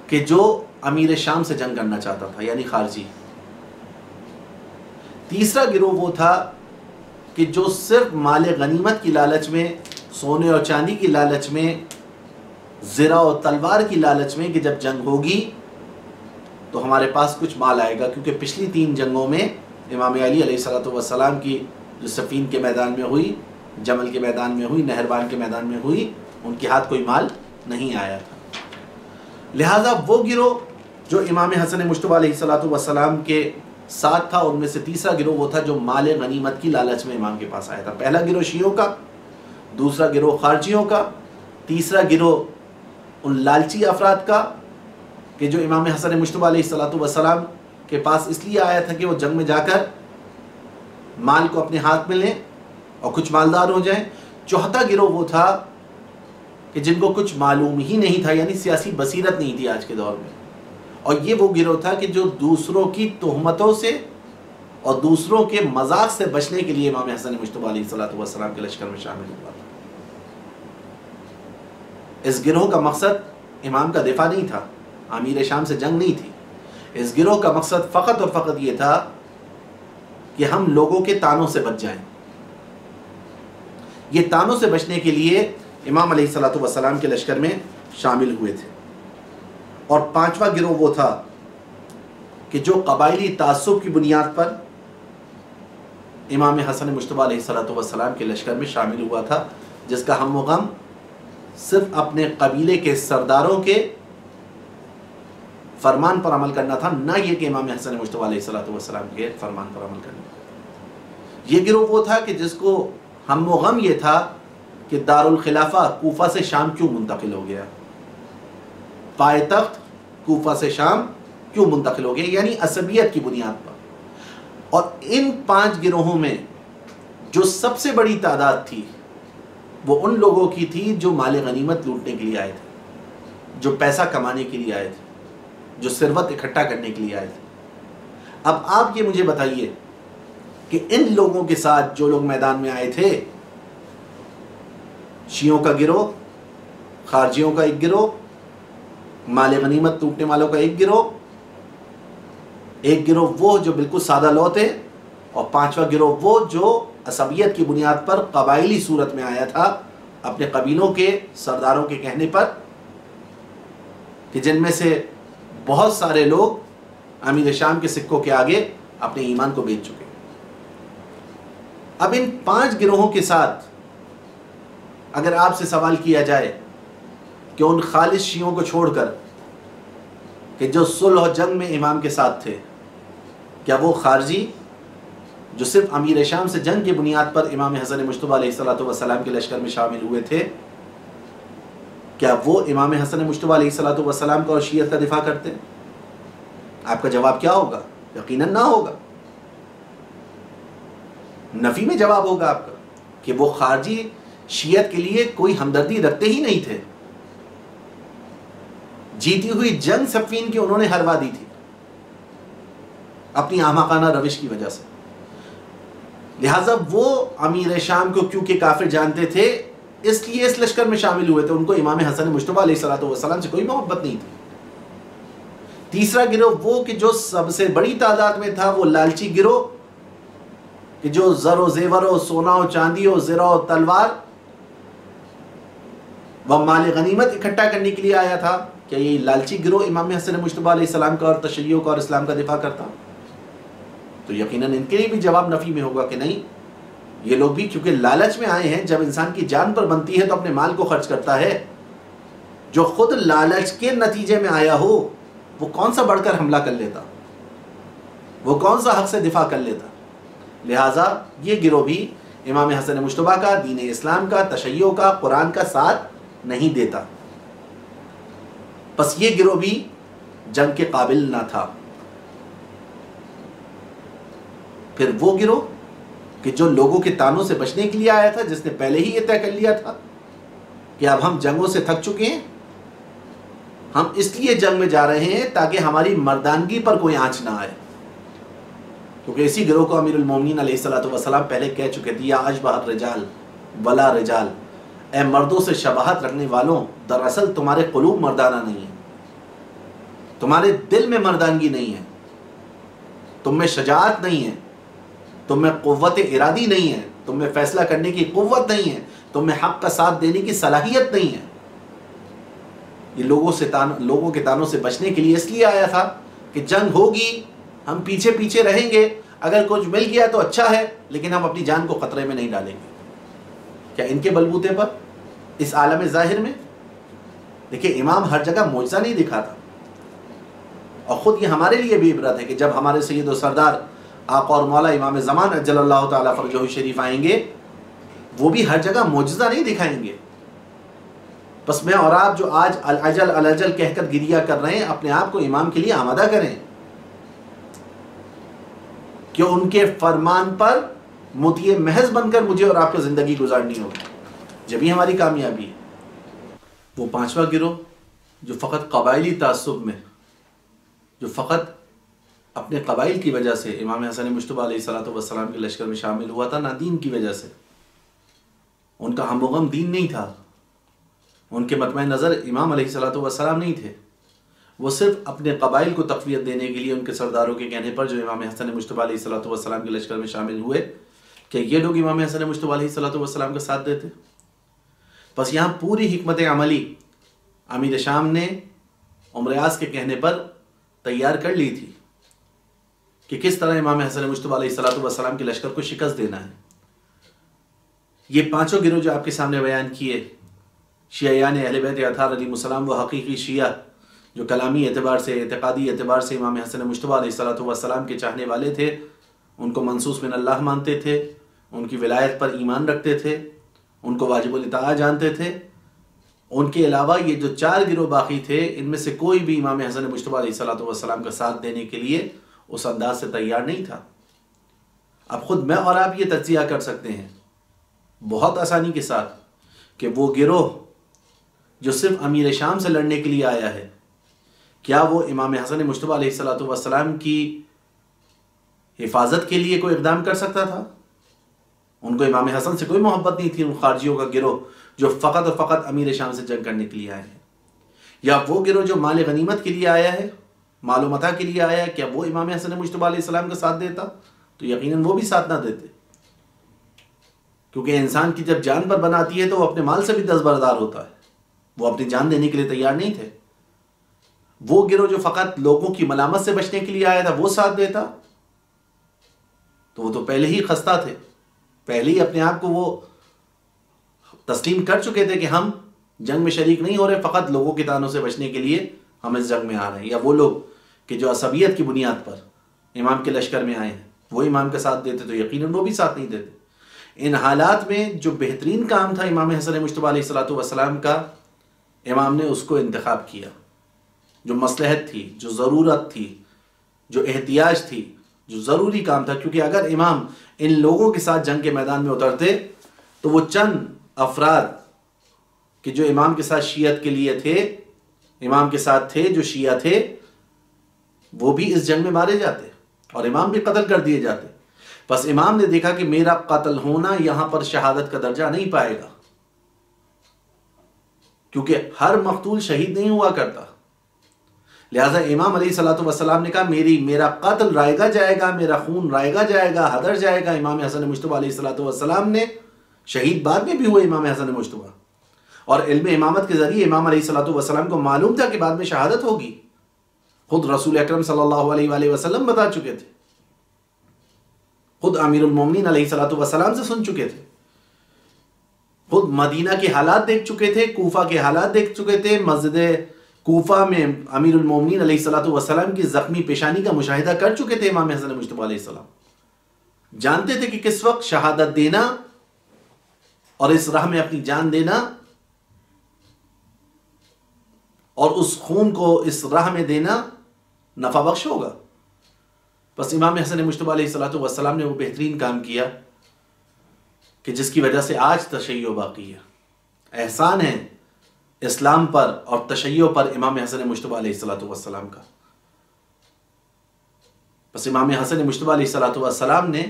کہ جو امیر شام سے جنگ کرنا چاہتا تھا، یعنی خارجی۔ تیسرا گروہ وہ تھا کہ جو صرف مال غنیمت کی لالچ میں، سونے اور چاندی کی لالچ میں، زرہ اور تلوار کی لالچ میں کہ جب جنگ ہوگی تو ہمارے پاس کچھ مال آئے گا، کیونکہ پچھلی 3 جنگوں میں امام علی علیہ السلام کی جو صفین کے میدان میں ہوئی، جمل کے میدان میں ہوئی، نہروان کے میدان میں ہوئی، ان کے ہاتھ کوئی مال نہیں آیا تھا۔ لہٰذا وہ گروہ جو امام حسن مجتبیٰ علیہ السلام کے ساتھ تھا، ان میں سے تیسرا گروہ وہ تھا جو مال غنیمت کی لالچ میں امام کے پاس آیا تھا۔ پہلا گروہ شیعوں کا، دوسرا گروہ خارجیوں کا، تیسرا گروہ ان لالچی افراد کا کہ جو امام حسن مجتبیٰ علیہ السلام کے پاس اس لیے آیا تھا کہ وہ جنگ میں جا کر مال کو اپنے ہاتھ میں لیں اور کچھ مالدار ہو جائیں۔ چوتھا گروہ وہ تھا کہ جن کو کچھ معلوم ہی نہیں تھا، یعنی سیاسی بصیرت نہیں تھی آج کے دور میں، اور یہ وہ گروہ تھا کہ جو دوسروں کی تہمتوں سے اور دوسروں کے مذاق سے بچنے کے لیے امام حسن مجتبیٰ علیہ السلام کے لشکر میں شامل ہوا تھا۔ اس گروہ کا مقصد امام کا دفاع نہیں تھا، امیر شام سے جنگ نہیں تھی۔ اس گروہ کا مقصد فقط اور فقط یہ تھا کہ ہم لوگوں کے طعنوں سے بچ جائیں۔ یہ طعنوں سے بچنے کے لیے امام علیہ السلام کے لشکر میں شامل ہوئے تھے۔ اور 5واں گروہ وہ تھا کہ جو قبائلی تعصب کی بنیاد پر امام حسن مجتبیٰ علیہ السلام کے لشکر میں شامل ہوا تھا، جس کا ہم و غم صرف اپنے قبیلے کے سرداروں کے فرمان پر عمل کرنا تھا، نہ یہ کہ امام حسن مجتبیٰ علیہ السلام کے فرمان پر عمل کرنا۔ یہ گروہ وہ تھا کہ جس کو ہم و غم یہ تھا کہ دارالخلافہ کوفہ سے شام کیوں منتقل ہو گیا، پائے تخت کوفہ سے شام کیوں منتقل ہو گیا، یعنی عصبیت کی بنیاد پر۔ اور ان 5 گروہوں میں جو سب سے بڑی تعداد تھی وہ ان لوگوں کی تھی جو مال غنیمت لوٹنے کے لیے آئے تھے، جو پیسہ کمانے کے لیے آئے تھے، جو ثروت اکٹھا کرنے کے لیے آئے تھے۔ اب آپ یہ مجھے بتائیے کہ ان لوگوں کے ساتھ جو لوگ میدان میں آئے تھے، شیعوں کا گروہ، خارجیوں کا ایک گروہ، مال غنیمت لوٹنے والوں کا ایک گروہ وہ جو بالکل سادہ لو تھے، اور 5واں گروہ وہ جو عصبیت کی بنیاد پر قبائلی صورت میں آیا تھا، اپنے قبیلوں کے سرداروں کے کہنے پر، کہ جن میں سے بہت سارے لوگ امیر شام کے سکوں کے آگے اپنے ایمان کو بیچ چکے۔ اب ان 5 گروہوں کے ساتھ اگر آپ سے سوال کیا جائے کہ ان خالص شیعوں کو چھوڑ کر کہ جو صلح و جنگ میں امام کے ساتھ تھے، کیا وہ خارجی جو صرف امیر شام سے جنگ کی بنیاد پر امام حسن مجتبیٰ علیہ السلام کے لشکر میں شامل ہوئے تھے، کیا وہ امام حسن مجتبیٰ علیہ السلام کا اور شیعت کا دفاع کرتے ہیں؟ آپ کا جواب کیا ہوگا؟ یقیناً نہ ہوگا، نفی میں جواب ہوگا آپ کا، کہ وہ خارجی شیعت کے لیے کوئی ہمدردی رکھتے ہی نہیں تھے۔ جیتی ہوئی جنگ صفین کی انہوں نے ہروا دی تھی اپنی احمقانہ روش کی وجہ سے۔ لہٰذا وہ امیر شام کو کیونکہ کافر جانتے تھے، اس لیے اس لشکر میں شامل ہوئے تھے، ان کو امام حسن مجتبیٰ علیہ السلام سے کوئی محبت نہیں تھی۔ تیسرا گروہ وہ کہ جو سب سے بڑی تعداد میں تھا، وہ لالچی گروہ کہ جو زر و زیور و سونا و چاندی و زرہ و تلوار و مال غنیمت اکٹھا کرنے کے لیے آیا تھا۔ کیا یہ لالچی گروہ امام حسن مجتبیٰ علیہ السلام کا اور تشیع کا اور اسلام کا دفاع کرتا؟ تو یقیناً ان کے لیے بھی جواب نفی میں ہوگا کہ نہیں، یہ لوگ بھی کیونکہ لالچ میں آئے ہیں۔ جب انسان کی جان پر بنتی ہے تو اپنے مال کو خرچ کرتا ہے۔ جو خود لالچ کے نتیجے میں آیا ہو وہ کون سا بڑھ کر حملہ کر لیتا، وہ کون سا حق سے دفاع کر لیتا؟ لہٰذا یہ گروہ بھی امام حسن مجتبیٰ کا، دین اسلام کا، تشیع کا، قرآن کا ساتھ نہیں دیتا۔ بس یہ گروہ بھی جنگ کے قابل نہ تھا۔ پھر وہ گروہ کہ جو لوگوں کے طعنوں سے بچنے کے لیے آیا تھا، جس نے پہلے ہی یہ طے کر لیا تھا کہ اب ہم جنگوں سے تھک چکے ہیں، ہم اس لیے جنگ میں جا رہے ہیں تاکہ ہماری مردانگی پر کوئی آنچ نہ آئے۔ کیونکہ اسی گروہ کو امیر المومنین علیہ السلام پہلے کہہ چکے تھے، یا اشبہ الرجال ولا رجال، اے مردوں سے شباہت رکھنے والوں، دراصل تمہارے قلوب مردانہ نہیں ہیں، تمہارے دل میں مردانگی نہیں ہے، تم میں شجاعت نہیں ہے، تم میں قوت ارادی نہیں ہے، تم میں فیصلہ کرنے کی قوت نہیں ہے، تم میں حق کا ساتھ دینے کی صلاحیت نہیں ہے۔ یہ لوگوں کے طعنوں سے بچنے کے لیے اس لیے آیا تھا کہ جنگ ہوگی، ہم پیچھے پیچھے رہیں گے، اگر کچھ مل گیا تو اچھا ہے، لیکن ہم اپنی جان کو خطرے میں نہیں ڈالیں گے. کیا ان کے بلبوتے پر اس عالم ظاہر میں؟ دیکھیں امام ہر جگہ معجزہ نہیں دکھاتا، اور خود یہ ہمارے لیے بھی عبرت ہے کہ جب ہمارے سید و سردار آقا اور مولا امام زمان اجل اللہ تعالیٰ فرجہ شریف آئیں گے، وہ بھی ہر جگہ معجزہ نہیں دکھائیں گے. بس میں اور آپ جو آج العجل العجل کہہ کر گریہ کر رہے ہیں، اپنے آپ کو امام کے لیے آمادہ کریں کہ ان کے فرمان پر مطیع محض بن کر مجھے اور آپ کو زندگی گزارنی ہوگی، جبھی ہماری کامیابی ہے. وہ پانچواں گروہ جو فقط قبائلی تعصب میں، جو فقط اپنے قبائل کی وجہ سے امام حسن مجتبیٰ علیہ السلام کے لشکر میں شامل ہوا تھا، نہ دین کی وجہ سے. ان کا ہم و غم دین نہیں تھا، ان کے مطمئن نظر امام علیہ السلام نہیں تھے. وہ صرف اپنے قبائل کو تقویت دینے کے لیے ان کے سرداروں کے کہنے پر جو امام حسن مجتبیٰ علیہ السلام کے لشکر میں شامل ہوئے کہ یہ لوگ امام حسن مجتبیٰ علیہ السلام کا ساتھ دیتے. بس یہاں پوری حکمت عملی امیر شام نے عمریاض کے کہنے پر تیار کر لی تھی کہ کس طرح امام حسن مجتبیٰ علیہ السلام کے لشکر کو شکست دینا ہے. یہ پانچوں گروہ جو آپ کے سامنے بیان کیے، شیعیان اہل بیت اطہار علیہ السلام، وہ حقیقی شیعہ جو کلامی اعتبار سے، اعتقادی اعتبار سے امام حسن مجتبیٰ علیہ السلام کے چاہنے والے تھے، ان کو منصوص من اللہ مانتے تھے، ان کی ولایت پر ایمان رکھتے تھے، ان کو واجب الاطاعہ جانتے تھے. ان کے علاوہ یہ جو چار گروہ باقی تھے، ان میں سے کوئی بھی امام حسن مجتبیٰ علیہ السلام کا ساتھ دینے کے لیے اس انداز سے تیار نہیں تھا. اب خود میں اور آپ یہ تجزیہ کر سکتے ہیں بہت آسانی کے ساتھ کہ وہ گروہ جو صرف امیر شام سے لڑنے کے لیے آیا ہے، کیا وہ امام حسن مجتبیٰ علیہ السلام کی حفاظت کے لیے کوئی اقدام کر سکتا تھا؟ ان کو امام حسن سے کوئی محبت نہیں تھی. ان خارجیوں کا گروہ جو فقط اور فقط امیر شام سے جنگ کرنے کے لیے آئے ہیں، یا وہ گروہ جو مال غنیمت کے لیے آیا ہے، مال و متاع کے لیے آیا ہے، کیا وہ امام حسن مجتبیٰ علیہ السلام کا ساتھ دیتا؟ تو یقیناً وہ بھی ساتھ نہ دیتے، کیونکہ انسان کی جب جان پر بناتی ہے تو وہ اپنے مال سے بھی دستبردار ہوتا ہے. وہ اپنی جان دینے کے لیے تیار نہیں تھے. وہ گروہ جو فقط لوگوں کی ملامت سے بچنے کے لیے آیا تھا، وہ ساتھ دیتا تو وہ تو پہلے ہی خستہ تھے، پہلے ہی اپنے آپ کو وہ تسلیم کر چکے تھے کہ ہم جنگ میں شریک نہیں ہو رہے، فقط لوگوں کے طعنوں سے بچنے کے لیے ہم اس جنگ میں آ رہے ہیں. یا وہ لوگ کہ جو عصبیت کی بنیاد پر امام کے لشکر میں آئے ہیں، وہ امام کا ساتھ دیتے تو یقیناً وہ بھی ساتھ نہیں دیتے. ان حالات میں جو بہترین کام تھا امام حسن مجتبیٰ علیہ السلام کا، امام نے اس کو انتخاب کیا. جو مصلحت تھی، جو ضرورت تھی، جو احتیاج تھی، جو ضروری کام تھا. کیونکہ اگر امام ان لوگوں کے ساتھ جنگ کے میدان میں اترتے تو وہ چند افراد کہ جو امام کے ساتھ شیعت کے لیے تھے، امام کے ساتھ تھے، جو شیعہ تھے، وہ بھی اس جنگ میں مارے جاتے اور امام بھی قتل کر دیے جاتے. بس امام نے دیکھا کہ میرا قتل ہونا یہاں پر شہادت کا درجہ نہیں پائے گا، کیونکہ ہر مقتول شہید نہیں ہوا کرتا. لہٰذا امام علیہ السلام نے کہا میرا قتل رائگا جائے گا، میرا خون رائگا جائے گا، ہدر جائے گا. امام حسن مجتبیٰ علیہ السلام نے شہید بعد میں بھی ہوئے امام حسن مجتبیٰ، اور علم امامت کے ذریعے امام علیہ السلام کو معلوم تھا کہ بعد میں شہادت ہوگی. خود رسول اکرم صلی اللہ علیہ وآلہ وسلم بتا چکے تھے، خود امیر المومنین علیہ السلام سے سن چکے تھے، خود مدینہ کے حالات دیکھ چکے تھے، کوفہ کے حالات دیکھ چکے تھے. مسجد کوفہ میں امیر المومنین علیہ السلام کی زخمی پیشانی کا مشاہدہ کر چکے تھے. امام حسن مجتبیٰ علیہ السلام جانتے تھے کہ کس وقت شہادت دینا اور اس راہ میں اپنی جان دینا اور اس خون کو اس راہ میں دینا نفع بخش ہوگا. بس امام حسن مجتبیٰ علیہ السلام نے وہ بہترین کام کیا کہ جس کی وجہ سے آج تشیع باقی ہے. احسان ہے اسلام پر اور تشیع پر امام حسن مجتبیٰ علیہ السلام کا. بس امام حسن مجتبیٰ علیہ السلام نے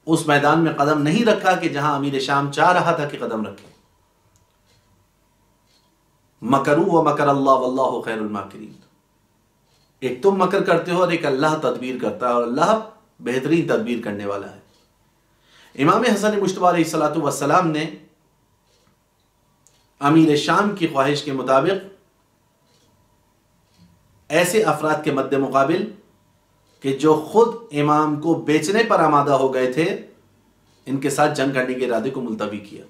اس میدان میں قدم نہیں رکھا کہ جہاں امیر شام چاہ رہا تھا کہ قدم رکھے. مکروا ومکر اللہ واللہ خیر الماکرین. ایک تم مکر کرتے ہو اور ایک اللہ تدبیر کرتا ہے، اور اللہ بہترین تدبیر کرنے والا ہے. امام حسن مجتبیٰ علیہ السلام نے امیر شام کی خواہش کے مطابق ایسے افراد کے مد مقابل کہ جو خود امام کو بیچنے پر آمادہ ہو گئے تھے، ان کے ساتھ جنگ کرنے کے ارادے کو ملتوی کیا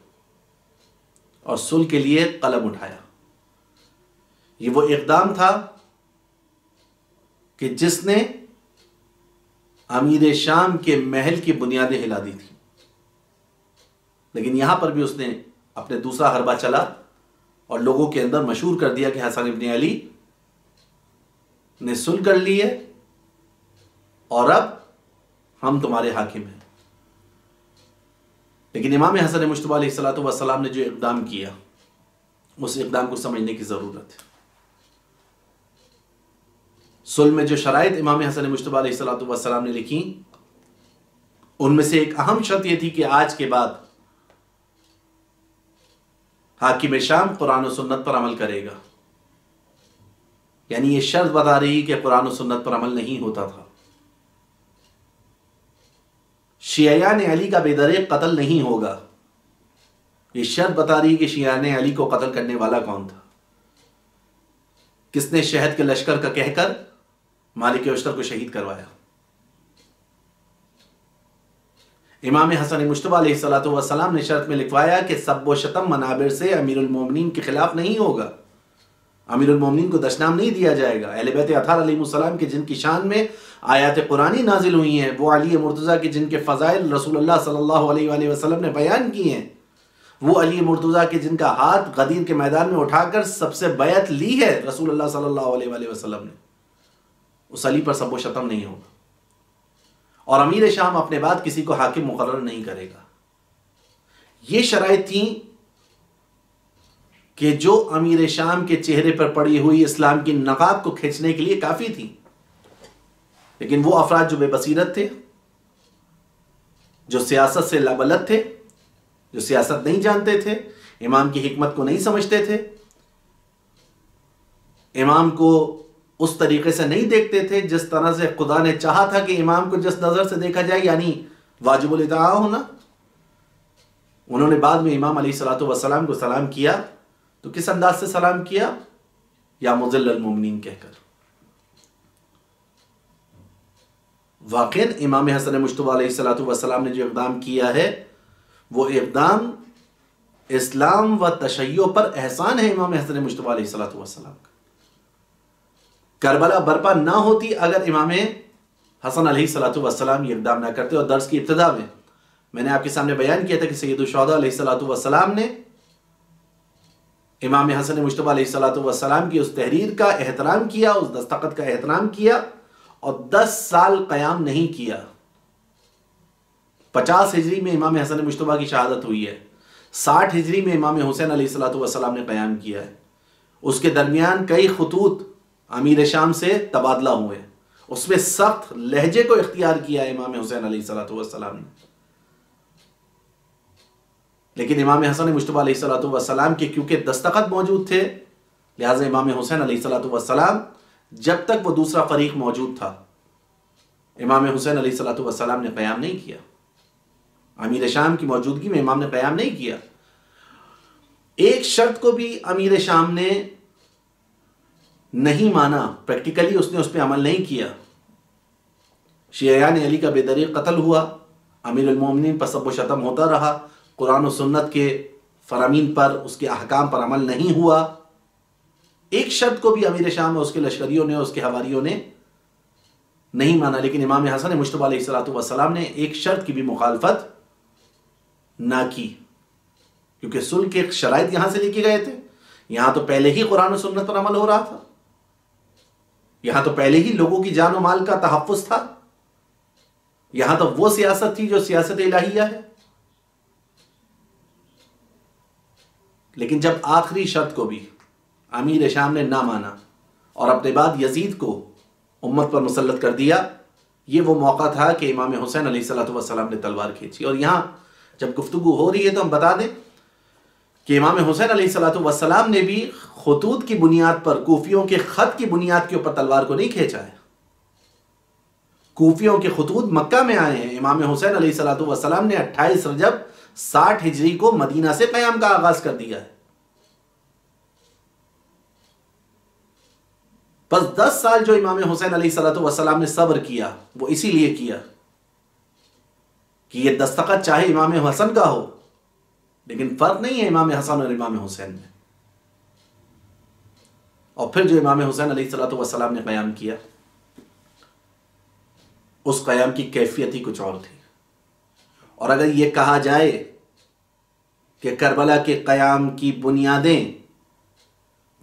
اور صلح کے لیے قلم اٹھایا۔ یہ وہ اقدام تھا کہ جس نے امیر شام کے محل کی بنیادیں ہلا دی تھی، لیکن یہاں پر بھی اس نے اپنے دوسرا حربہ چلا اور لوگوں کے اندر مشہور کر دیا کہ حسن ابن علی نے صلح کر لی ہے اور اب ہم تمہارے حاکم ہیں۔ لیکن امام حسن مجتبی علیہ الصلوۃ والسلام نے جو اقدام کیا، اس اقدام کو سمجھنے کی ضرورت ہے۔ صلح میں جو شرائط امام حسن مجتبی علیہ الصلوۃ والسلام نے لکھی، ان میں سے ایک اہم شرط یہ تھی کہ آج کے بعد حاکم شام قرآن و سنت پر عمل کرے گا۔ یعنی یہ شرط بتا رہی کہ قرآن و سنت پر عمل نہیں ہوتا تھا۔ شیعیان علی کا بے دریغ قتل نہیں ہوگا، یہ شرط بتا رہی کہ شیعیان علی کو قتل کرنے والا کون تھا، کس نے شہد کے لشکر کا کہہ کر مالک اشتر کو شہید کروایا۔ امام حسن مجتبی علیہ الصلوۃ والسلام نے شرط میں لکھوایا کہ سب و شتم منابر سے امیر المومنین کے خلاف نہیں ہوگا، امیر المومنین کو دشنام نہیں دیا جائے گا۔ اہل بیت اطہار علیہ السلام کے جن کی شان میں آیات قرآنی نازل ہوئی ہیں، وہ علی مرتضیٰ کے جن کے فضائل رسول اللہ صلی اللہ علیہ وآلہ وسلم نے بیان کی ہیں، وہ علی مرتضیٰ کے جن کا ہاتھ غدیر کے میدان میں اٹھا کر سب سے بیعت لی ہے رسول اللہ صلی اللہ علیہ وآلہ وسلم نے، اس علی پر سب و شتم نہیں ہوگا۔ اور امیر شام اپنے بعد کسی کو حاکم مقرر نہیں کرے گا۔ یہ شرائط تھیں کہ جو امیر شام کے چہرے پر پڑی ہوئی اسلام کی نقاب کو کھینچنے کے لیے کافی تھی، لیکن وہ افراد جو بے بصیرت تھے، جو سیاست سے لابلد تھے، جو سیاست نہیں جانتے تھے، امام کی حکمت کو نہیں سمجھتے تھے، امام کو اس طریقے سے نہیں دیکھتے تھے جس طرح سے خدا نے چاہا تھا کہ امام کو جس نظر سے دیکھا جائے، یعنی واجب الاطاعہ ہونا۔ انہوں نے بعد میں امام علیہ الصلوۃ والسلام کو سلام کیا تو کس انداز سے سلام کیا؟ یا مذل المومنین کہہ کر۔ واقعاً امام حسن مجتبی علیہ الصلوۃ والسلام نے جو اقدام کیا ہے، وہ اقدام اسلام و تشیع پر احسان ہے امام حسن مجتبی علیہ الصلوۃ والسلام کا۔ کربلا برپا نہ ہوتی اگر امام حسن علیہ الصلوۃ والسلام یہ اقدام نہ کرتے۔ اور درس کی ابتدا میں نے آپ کے سامنے بیان کیا تھا کہ سید الشہداء علیہ الصلوۃ والسلام نے امام حسن مجتبی علیہ الصلوۃ والسلام کی اس تحریر کا احترام کیا، اس دستخط کا احترام کیا، اور 10 سال قیام نہیں کیا۔ 50 ہجری میں امام حسن مجتبی کی شہادت ہوئی ہے، 60 ہجری میں امام حسین علیہ الصلوۃ والسلام نے قیام کیا ہے۔ اس کے درمیان کئی خطوط امیر شام سے تبادلہ ہوئے، اس میں سخت لہجے کو اختیار کیا ہے امام حسین علیہ الصلوۃ والسلام نے۔ لیکن امام حسن مجتبی علیہ الصلوۃ والسلام کے کیونکہ دستخط موجود تھے، لہٰذا امام حسین علیہ الصلوۃ والسلام جب تک وہ دوسرا فریق موجود تھا، امام حسین علیہ الصلوۃ والسلام نے قیام نہیں کیا۔ امیر شام کی موجودگی میں امام نے قیام نہیں کیا۔ ایک شرط کو بھی امیر شام نے نہیں مانا، پریکٹیکلی اس نے اس پہ عمل نہیں کیا۔ شیعیان علی کا بے دریغ قتل ہوا، امیر المومنین پر سب و شتم ہوتا رہا، قرآن و سنت کے فرامین پر، اس کے احکام پر عمل نہیں ہوا۔ ایک شرط کو بھی امیر شام اور اس کے لشکریوں نے، اس کے حواریوں نے نہیں مانا، لیکن امام حسن مجتبی علیہ الصلوۃ والسلام نے ایک شرط کی بھی مخالفت نہ کی، کیونکہ صلح کے شرائط یہاں سے لکھے گئے تھے۔ یہاں تو پہلے ہی قرآن و سنت پر عمل ہو رہا تھا، یہاں تو پہلے ہی لوگوں کی جان و مال کا تحفظ تھا، یہاں تو وہ سیاست تھی جو سیاست الہیہ ہے۔ لیکن جب آخری شرط کو بھی امیر شام نے نہ مانا اور اپنے بعد یزید کو امت پر مسلط کر دیا، یہ وہ موقع تھا کہ امام حسین علیہ الصلوۃ والسلام نے تلوار کھینچی۔ اور یہاں جب گفتگو ہو رہی ہے تو ہم بتا دیں کہ امام حسین علیہ الصلوۃ والسلام نے بھی خطوط کی بنیاد پر، کوفیوں کے خط کی بنیاد کے اوپر تلوار کو نہیں کھینچا ہے۔ کوفیوں کے خطوط مکہ میں آئے ہیں، امام حسین علیہ الصلوۃ والسلام نے 28 رجب 60 ہجری کو مدینہ سے قیام کا آغاز کر دیا ہے۔ بس 10 سال جو امام حسین علیہ السلام نے صبر کیا وہ اسی لیے کیا کہ یہ دستخط چاہے امام حسن کا ہو لیکن فرق نہیں ہے امام حسن اور امام حسین میں. اور پھر جو امام حسین علیہ السلام نے قیام کیا اس قیام کی کیفیت ہی کچھ اور تھی. اور اگر یہ کہا جائے کہ کربلا کے قیام کی بنیادیں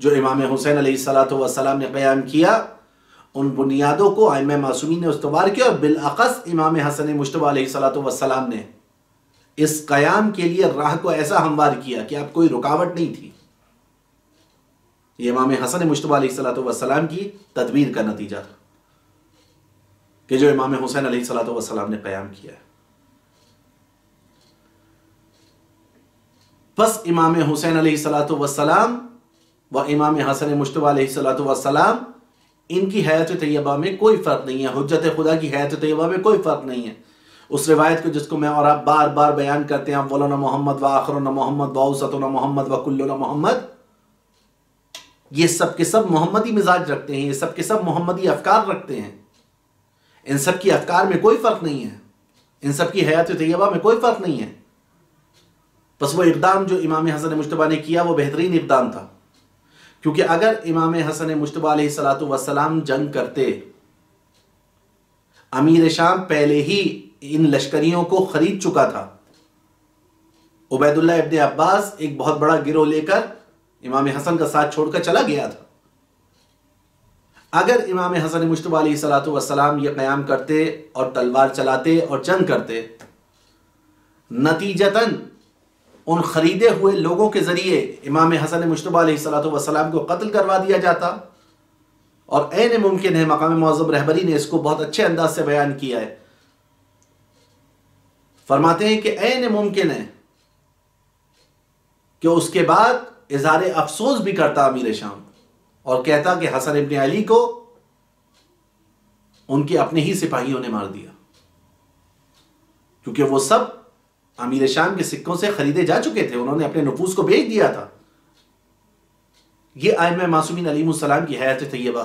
جو امام حسین علیہ السلام نے قیام کیا ان بنیادوں کو ائمہ معصومین نے استوار کیا، اور بالاخص امام حسن مجتبی علیہ السلام نے اس قیام کے لیے راہ کو ایسا ہموار کیا کہ اب کوئی رکاوٹ نہیں تھی. یہ امام حسن مجتبی علیہ السلام کی تدبیر کا نتیجہ تھا کہ جو امام حسین علیہ السلام نے قیام کیا ہے. پس امام حسین علیہ السلام و امام حسن مجتبی علیہ السلام ان کی حیات طیبہ میں کوئی فرق نہیں ہے، حجت خدا کی حیات طیبہ میں کوئی فرق نہیں ہے. اس روایت کو جس کو میں اور آپ بار بار بیان کرتے ہیں، اولنا محمد و آخرنا محمد و اوسطنا محمد و کلنا محمد، یہ سب کے سب محمدی مزاج رکھتے ہیں، یہ سب کے سب محمدی افکار رکھتے ہیں. ان سب کی افکار میں کوئی فرق نہیں ہے، ان سب کی حیات طیبہ میں کوئی فرق نہیں ہے. بس وہ اقدام جو امام حسن مجتبی نے کیا وہ بہترین اقدام تھا، کیونکہ اگر امام حسن مجتبی علیہ السلام جنگ کرتے، امیر شام پہلے ہی ان لشکریوں کو خرید چکا تھا. عبید اللہ ابن عباس ایک بہت بڑا گروہ لے کر امام حسن کا ساتھ چھوڑ کر چلا گیا تھا. اگر امام حسن مجتبی علیہ السلام یہ قیام کرتے اور تلوار چلاتے اور جنگ کرتے، نتیجتاً ان خریدے ہوئے لوگوں کے ذریعے امام حسن مجتبی علیہ السلام کو قتل کروا دیا جاتا. اور عین ممکن ہے، مقام معظم رہبری نے اس کو بہت اچھے انداز سے بیان کیا ہے، فرماتے ہیں کہ عین ممکن ہے کہ اس کے بعد اظہار افسوس بھی کرتا امیر شام اور کہتا کہ حسن ابن علی کو ان کے اپنے ہی سپاہیوں نے مار دیا، کیونکہ وہ سب امیر شام کے سکوں سے خریدے جا چکے تھے، انہوں نے اپنے نفوس کو بیچ دیا تھا. یہ ائمہ معصومین علیہم السلام کی حیات طیبہ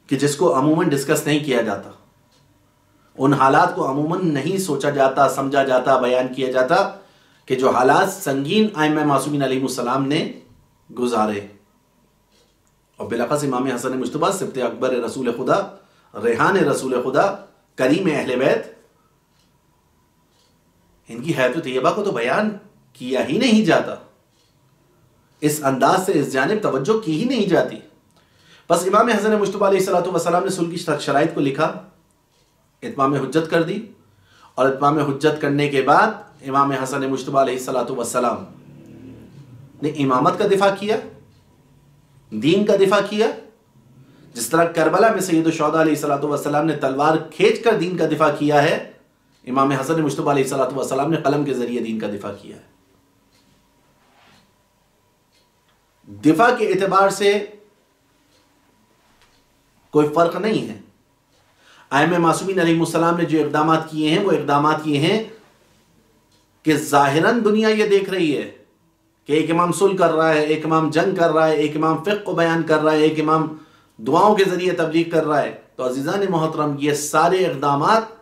کہ جس کو عموماً ڈسکس نہیں کیا جاتا، ان حالات کو عموماً نہیں سوچا جاتا، سمجھا جاتا، بیان کیا جاتا کہ جو حالات سنگین ائمہ معصومین علیہم السلام نے گزارے. اور بالاخص امام حسن مجتبی سبط اکبر رسول خدا، ریحان رسول خدا، کریم اہل بیت، ان کی حیات طیبہ کو تو بیان کیا ہی نہیں جاتا، اس انداز سے اس جانب توجہ کی ہی نہیں جاتی. بس امام حسن مجتبی علیہ السلام نے صلح کی شرائط کو لکھا، اتمام حجت کر دی، اور اتمام حجت کرنے کے بعد امام حسن مجتبی علیہ السلام نے امامت کا دفاع کیا، دین کا دفاع کیا. جس طرح کربلا میں سید الشہداء علیہ السلام نے تلوار کھینچ کر دین کا دفاع کیا ہے، امام حسن مجتبی علیہ السلام نے قلم کے ذریعے دین کا دفاع کیا ہے. دفاع کے اعتبار سے کوئی فرق نہیں ہے. ائمہ معصومین علیہم السلام نے جو اقدامات کیے ہیں وہ اقدامات یہ ہیں کہ ظاہراً دنیا یہ دیکھ رہی ہے کہ ایک امام صلح کر رہا ہے، ایک امام جنگ کر رہا ہے، ایک امام فقہ کو بیان کر رہا ہے، ایک امام دعاؤں کے ذریعے تبلیغ کر رہا ہے. تو عزیزان محترم، یہ سارے اقدامات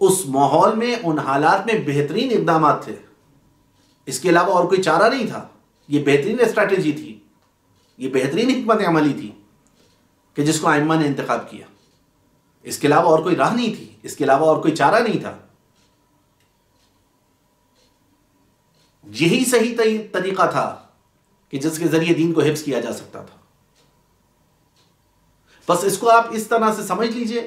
اس ماحول میں، ان حالات میں بہترین اقدامات تھے. اس کے علاوہ اور کوئی چارہ نہیں تھا. یہ بہترین اسٹریٹجی تھی، یہ بہترین حکمت عملی تھی کہ جس کو ائمہ نے انتخاب کیا. اس کے علاوہ اور کوئی راہ نہیں تھی، اس کے علاوہ اور کوئی چارہ نہیں تھا. یہی صحیح طریقہ تھا کہ جس کے ذریعے دین کو حفظ کیا جا سکتا تھا. بس اس کو آپ اس طرح سے سمجھ لیجئے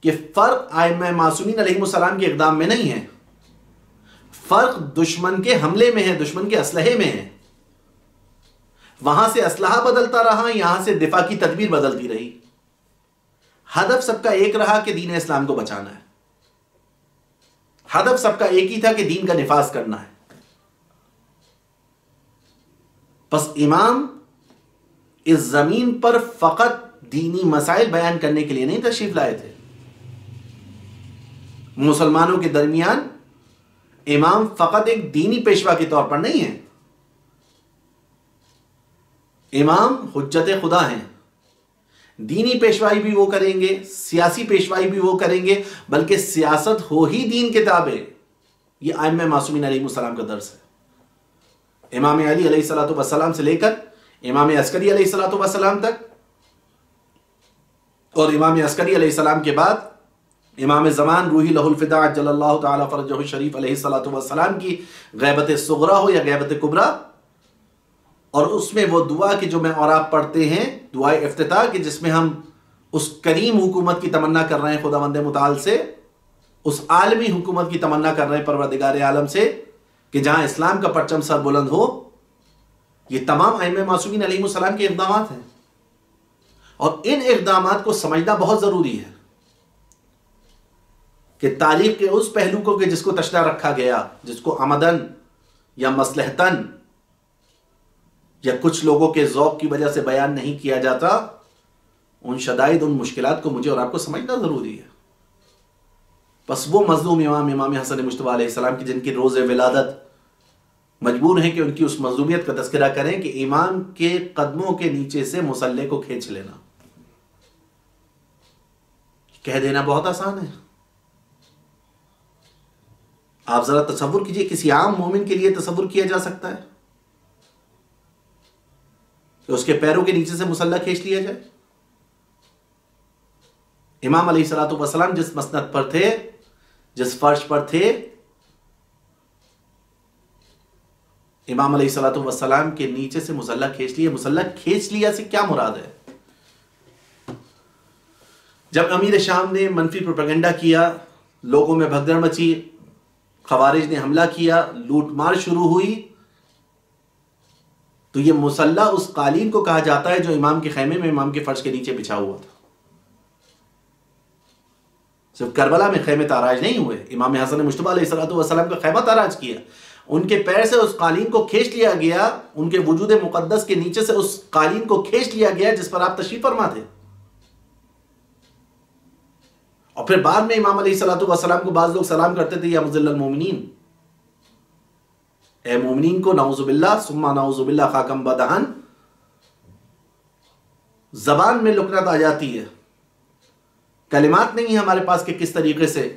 کہ فرق ائمہ معصومین علیہم السلام کے اقدام میں نہیں ہے، فرق دشمن کے حملے میں ہے، دشمن کے اسلحے میں ہے. وہاں سے اسلحہ بدلتا رہا، یہاں سے دفاع کی تدبیر بدلتی رہی. ہدف سب کا ایک رہا کہ دین اسلام کو بچانا ہے. ہدف سب کا ایک ہی تھا کہ دین کا نفاذ کرنا ہے. بس امام اس زمین پر فقط دینی مسائل بیان کرنے کے لیے نہیں تشریف لائے تھے. مسلمانوں کے درمیان امام فقط ایک دینی پیشوا کے طور پر نہیں ہے. امام حجت خدا ہیں، دینی پیشوائی بھی وہ کریں گے، سیاسی پیشوائی بھی وہ کریں گے، بلکہ سیاست ہو ہی دین کے تابع۔ یہ ائمہ معصومین علیہ السلام کا درس ہے، امام علی علیہ السلام سے لے کر امام عسکری علیہ السلام تک، اور امام عسکری علیہ السلام کے بعد امام زمان روحی لہ الفداء عجل اللہ تعالی فرجہ الشریف علیہ السلام کی غیبت صغرا ہو یا غیبت کبرا، اور اس میں وہ دعا کہ جو میں اور آپ پڑھتے ہیں، دعائے افتتاح، کہ جس میں ہم اس کریم حکومت کی تمنا کر رہے ہیں خداوند متعال سے، اس عالمی حکومت کی تمنا کر رہے ہیں پروردگار عالم سے کہ جہاں اسلام کا پرچم سر بلند ہو۔ یہ تمام ائمہ معصومین علیہ السلام کے اقدامات ہیں، اور ان اقدامات کو سمجھنا بہت ضروری ہے کہ تاریخ کے اس پہلو کو کہ جس کو تشنہ رکھا گیا، جس کو عمدن یا مصلحتن یا کچھ لوگوں کے ذوق کی وجہ سے بیان نہیں کیا جاتا، ان شدائد، ان مشکلات کو مجھے اور آپ کو سمجھنا ضروری ہے۔ بس وہ مظلوم امام حسن مجتبیٰ علیہ السلام کی جن کی روز ولادت مجبور ہیں کہ ان کی اس مظلومیت کا تذکرہ کریں کہ امام کے قدموں کے نیچے سے مصلے کو کھینچ لینا، کہہ دینا بہت آسان ہے۔ آپ ذرا تصور کیجئے، کسی عام مومن کے لیے تصور کیا جا سکتا ہے کہ اس کے پیروں کے نیچے سے مصلی کھینچ لیا جائے؟ امام علیہ السلام جس مسند پر تھے، جس فرش پر تھے، امام علیہ السلام کے نیچے سے مصلی کھینچ لیا۔ مصلی کھینچ لیا سے کیا مراد ہے؟ جب امیر شام نے منفی پروپیگنڈا کیا، لوگوں میں بھگدڑ مچی، خوارج نے حملہ کیا، لوٹ مار شروع ہوئی، تو یہ مصلی اس قالین کو کہا جاتا ہے جو امام کے خیمے میں، امام کے فرش کے نیچے بچھا ہوا تھا۔ صرف کربلا میں خیمے تاراج نہیں ہوئے، امام حسن مجتبیٰ علیہ السلام کا خیمہ تاراج کیا، ان کے پیر سے اس قالین کو کھینچ لیا گیا، ان کے وجود مقدس کے نیچے سے اس قالین کو کھینچ لیا گیا جس پر آپ تشریف فرما تھے۔ اور پھر بعد میں امام علیہ السلام کو بعض لوگ سلام کرتے تھے، یا مذل المومنین، اے مومنین کو نعوذ باللہ ثم نعوذ باللہ خاکم بدہن۔ زبان میں لکنت آ جاتی ہے، کلمات نہیں ہیں ہمارے پاس کہ کس طریقے سے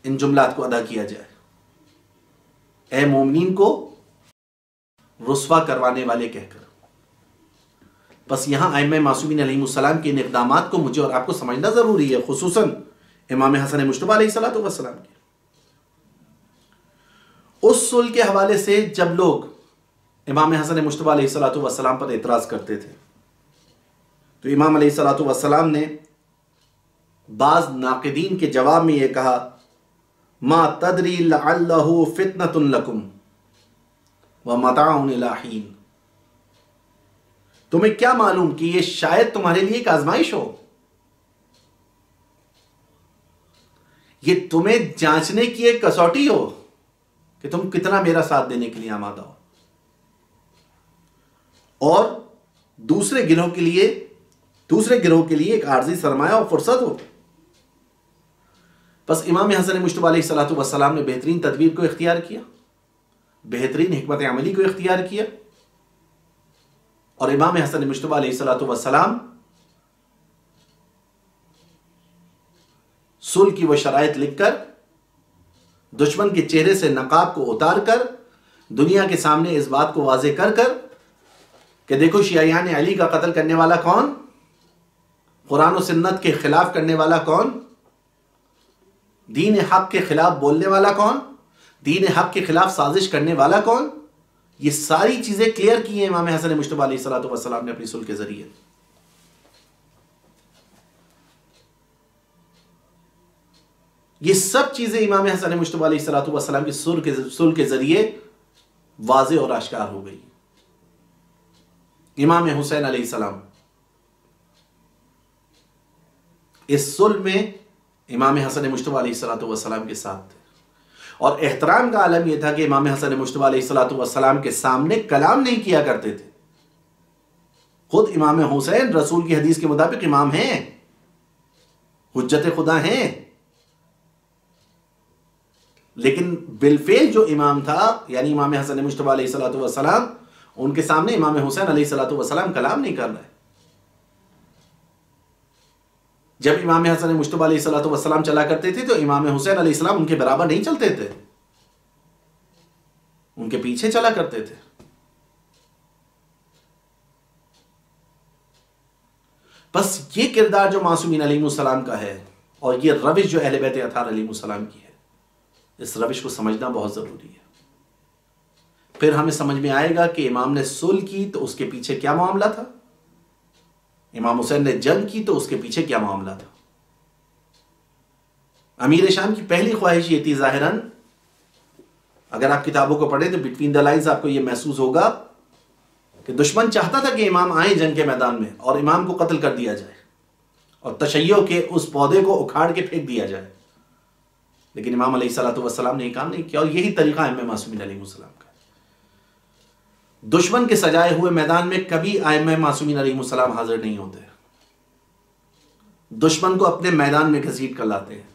ان جملات کو ادا کیا جائے۔ اے مومنین کو رسوا کروانے والے کہہ کر۔ بس یہاں ائمہ معصومین علیہ السلام کے ان اقدامات کو مجھے اور آپ کو سمجھنا ضروری ہے، خصوصاً امام حسن مجتبیٰ علیہ السلام کے۔ اس صلح کے حوالے سے جب لوگ امام حسن مجتبیٰ علیہ السلام پر اعتراض کرتے تھے تو امام علیہ السلام نے بعض ناقدین کے جواب میں یہ کہا، ما تدری لعلہ فتنۃ لکم ومتاع الی حین۔ تمہیں کیا معلوم کہ یہ شاید تمہارے لیے ایک آزمائش ہو، یہ تمہیں جانچنے کی ایک کسوٹی ہو کہ تم کتنا میرا ساتھ دینے کے لیے آمادہ ہو، اور دوسرے گروہ کے لیے ایک عارضی سرمایہ اور فرصت ہو۔ بس امام حسن مجتبیٰ علیہ السلام نے بہترین تدبیر کو اختیار کیا، بہترین حکمت عملی کو اختیار کیا، اور امام حسن مجتبیٰ علیہ السلام صلح کی وہ شرائط لکھ کر، دشمن کے چہرے سے نقاب کو اتار کر، دنیا کے سامنے اس بات کو واضح کر کر کہ دیکھو شیعیان علی کا قتل کرنے والا کون، قرآن و سنت کے خلاف کرنے والا کون، دین حق کے خلاف بولنے والا کون، دین حق کے خلاف سازش کرنے والا کون، یہ ساری چیزیں کلیئر کی ہیں امام حسن مجتبیٰ علیہ السلام نے اپنی صلح کے ذریعے۔ یہ سب چیزیں امام حسن مجتبیٰ علیہ السلام کی صلح کے ذریعے واضح اور آشکار ہو گئی۔ امام حسین علیہ السلام اس صلح میں امام حسن مجتبیٰ علیہ السلام کے ساتھ تھے، اور احترام کا عالم یہ تھا کہ امام حسن مجتبیٰ علیہ السلام کے سامنے کلام نہیں کیا کرتے تھے۔ خود امام حسین رسول کی حدیث کے مطابق امام ہیں، حجت خدا ہیں، لیکن بالفعل جو امام تھا، یعنی امام حسن مجتبیٰ علیہ السلام، ان کے سامنے امام حسین علیہ الصلوۃ والسلام کلام نہیں کر رہے. جب امام حسن مجتبی علیہ الصلوۃ والسلام چلا کرتے تھے تو امام حسین علیہ السلام ان کے برابر نہیں چلتے تھے، ان کے پیچھے چلا کرتے تھے. بس یہ کردار جو معصومین علیہ السلام کا ہے اور یہ روش جو اہل بیت اطہار علیہ السلام کی ہے، اس روش کو سمجھنا بہت ضروری ہے. پھر ہمیں سمجھ میں آئے گا کہ امام نے صلح کی تو اس کے پیچھے کیا معاملہ تھا، امام حسین نے جنگ کی تو اس کے پیچھے کیا معاملہ تھا. امیر شام کی پہلی خواہش یہ تھی، ظاہراً اگر آپ کتابوں کو پڑھیں تو بٹوین دا لائنز آپ کو یہ محسوس ہوگا کہ دشمن چاہتا تھا کہ امام آئیں جنگ کے میدان میں اور امام کو قتل کر دیا جائے اور تشیع کے اس پودے کو اکھاڑ کے پھینک دیا جائے، لیکن امام علیہ الصلوۃ والسلام نے یہ کام نہیں کیا. اور یہی طریقہ ائمہ معصومین علیہ السلام کا ہے. دشمن کے سجائے ہوئے میدان میں کبھی ائمہ معصومین علیہ السلام حاضر نہیں ہوتے، دشمن کو اپنے میدان میں گھسیٹ کر لاتے ہیں.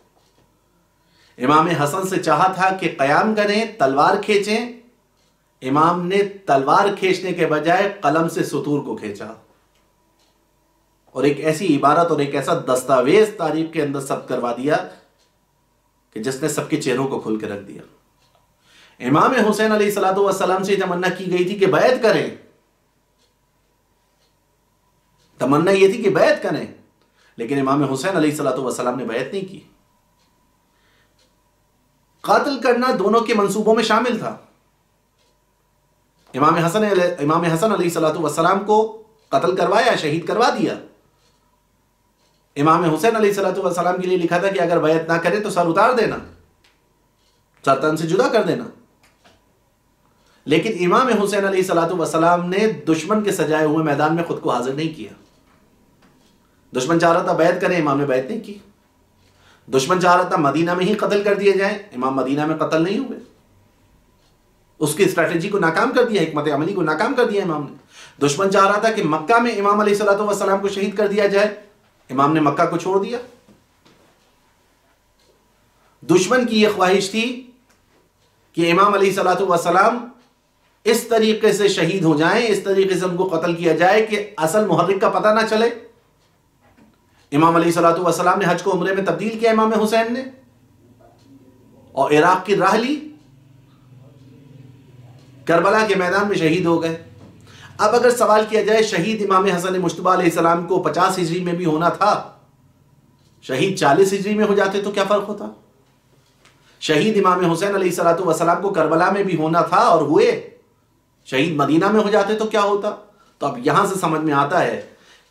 امام حسن سے چاہا تھا کہ قیام کریں، تلوار کھینچیں، امام نے تلوار کھینچنے کے بجائے قلم سے سطور کو کھینچا اور ایک ایسی عبارت اور ایک ایسا دستاویز تاریخ کے اندر ثبت کروا دیا کہ جس نے سب کے چہروں کو کھول کے رکھ دیا. امام حسین علیہ الصلوۃ والسلام سے تمنا کی گئی تھی کہ بیعت کریں، تمنا یہ تھی کہ بیعت کریں، لیکن امام حسین علیہ الصلوۃ والسلام نے بیعت نہیں کی. قتل کرنا دونوں کے منصوبوں میں شامل تھا. امام حسن علیہ الصلوۃ والسلام کو قتل کروایا، شہید کروا دیا. امام حسین علیہ الصلوۃ والسلام کے لیے لکھا تھا کہ اگر بیعت نہ کرے تو سر اتار دینا، سر تن سے جدا کر دینا. لیکن امام حسین علیہ الصلوۃ والسلام نے دشمن کے سجائے ہوئے میدان میں خود کو حاضر نہیں کیا. دشمن چاہ رہا تھا بیعت کریں، امام نے بیعت نہیں کی. دشمن چاہ رہا تھا مدینہ میں ہی قتل کر دیے جائیں، امام مدینہ میں قتل نہیں ہوئے. اس کی اسٹریٹجی کو ناکام کر دیا، حکمت عملی کو ناکام کر دیا امام نے. دشمن چاہ رہا تھا کہ مکہ میں امام علیہ الصلوۃ والسلام کو شہید کر دیا جائے، امام نے مکہ کو چھوڑ دیا. دشمن کی یہ خواہش تھی کہ امام علیہ الصلوۃ والسلام اس طریقے سے شہید ہو جائیں، اس طریقے سے ان کو قتل کیا جائے کہ اصل محرک کا پتہ نہ چلے. امام علیہ الصلوۃ والسلام نے حج کو عمرے میں تبدیل کیا امام حسین نے، اور عراق کی راہ لی، کربلا کے میدان میں شہید ہو گئے. اب اگر سوال کیا جائے شہید امام حسن مجتبی علیہ السلام کو 50 ہجری میں بھی ہونا تھا، شہید 40 ہجری میں ہو جاتے تو کیا فرق ہوتا؟ شہید امام حسین علیہ الصلوۃ والسلام کو کربلا میں بھی ہونا تھا اور ہوئے، شہید مدینہ میں ہو جاتے تو کیا ہوتا؟ تو اب یہاں سے سمجھ میں آتا ہے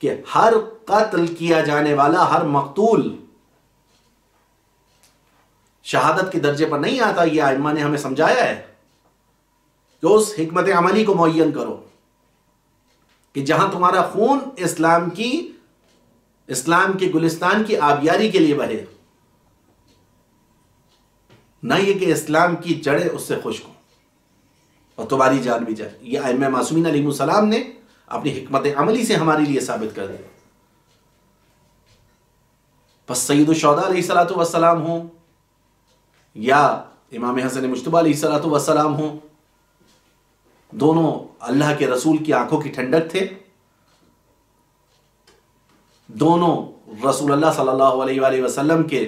کہ ہر قتل کیا جانے والا، ہر مقتول شہادت کے درجے پر نہیں آتا. یہ ائمہ نے ہمیں سمجھایا ہے کہ اس حکمت عملی کو معین کرو کہ جہاں تمہارا خون اسلام کے گلستان کی آبیاری کے لیے بہے، نہ یہ کہ اسلام کی جڑیں اس سے خشک ہوں اور تمہاری جان بھی جائے. یہ ائمہ معصومین علیہ السلام نے اپنی حکمت عملی سے ہمارے لیے ثابت کر دیا. پس سید الشہداء علیہ الصلوۃ والسلام ہوں یا امام حسن مجتبی علیہ الصلوۃ والسلام ہوں، دونوں اللہ کے رسول کی آنکھوں کی ٹھنڈک تھے، دونوں رسول اللہ صلی اللہ علیہ وآلہ وسلم کے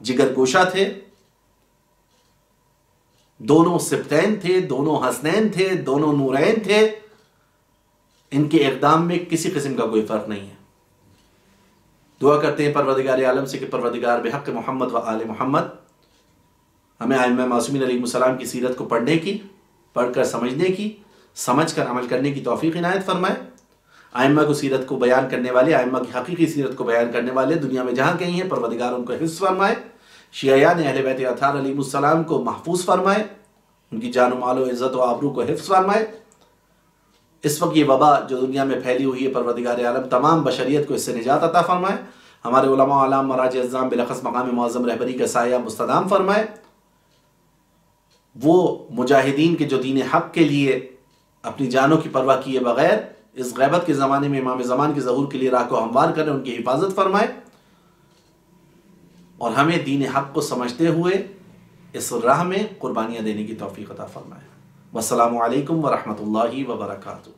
جگر گوشہ تھے، دونوں سبتین تھے، دونوں حسنین تھے، دونوں نورین تھے. ان کے اقدام میں کسی قسم کا کوئی فرق نہیں ہے. دعا کرتے ہیں پروردگار عالم سے کہ پروردگار بحق محمد و آل محمد ہمیں ائمہ معصومین علیہ السلام کی سیرت کو پڑھنے کی، پڑھ کر سمجھنے کی، سمجھ کر عمل کرنے کی توفیق عنایت فرمائے. ائمہ کو سیرت کو بیان کرنے والے، ائمہ کی حقیقی سیرت کو بیان کرنے والے دنیا میں جہاں کہیں ہیں پروردگار ان کو حفظ فرمائے. شیعیان اہل بیت اطہار علیہ السلام کو محفوظ فرمائے، ان کی جان و مال و عزت و آبرو کو حفظ فرمائے. اس وقت یہ وبا جو دنیا میں پھیلی ہوئی ہے پروردگار عالم تمام بشریت کو اس سے نجات عطا فرمائے. ہمارے علماء علام مراجع اعظام بلخص مقام معظم رہبری کا سایہ مستدام فرمائے. وہ مجاہدین کے جو دین حق کے لیے اپنی جانوں کی پرواہ کیے بغیر اس غیبت کے زمانے میں امام زمان کے ظہور کے لیے راہ کو ہموار کریں، ان کی حفاظت فرمائے اور ہمیں دین حق کو سمجھتے ہوئے اس راہ میں قربانیاں دینے کی توفیق عطا فرمائے. والسلام علیکم ورحمۃ اللہ وبرکاتہ.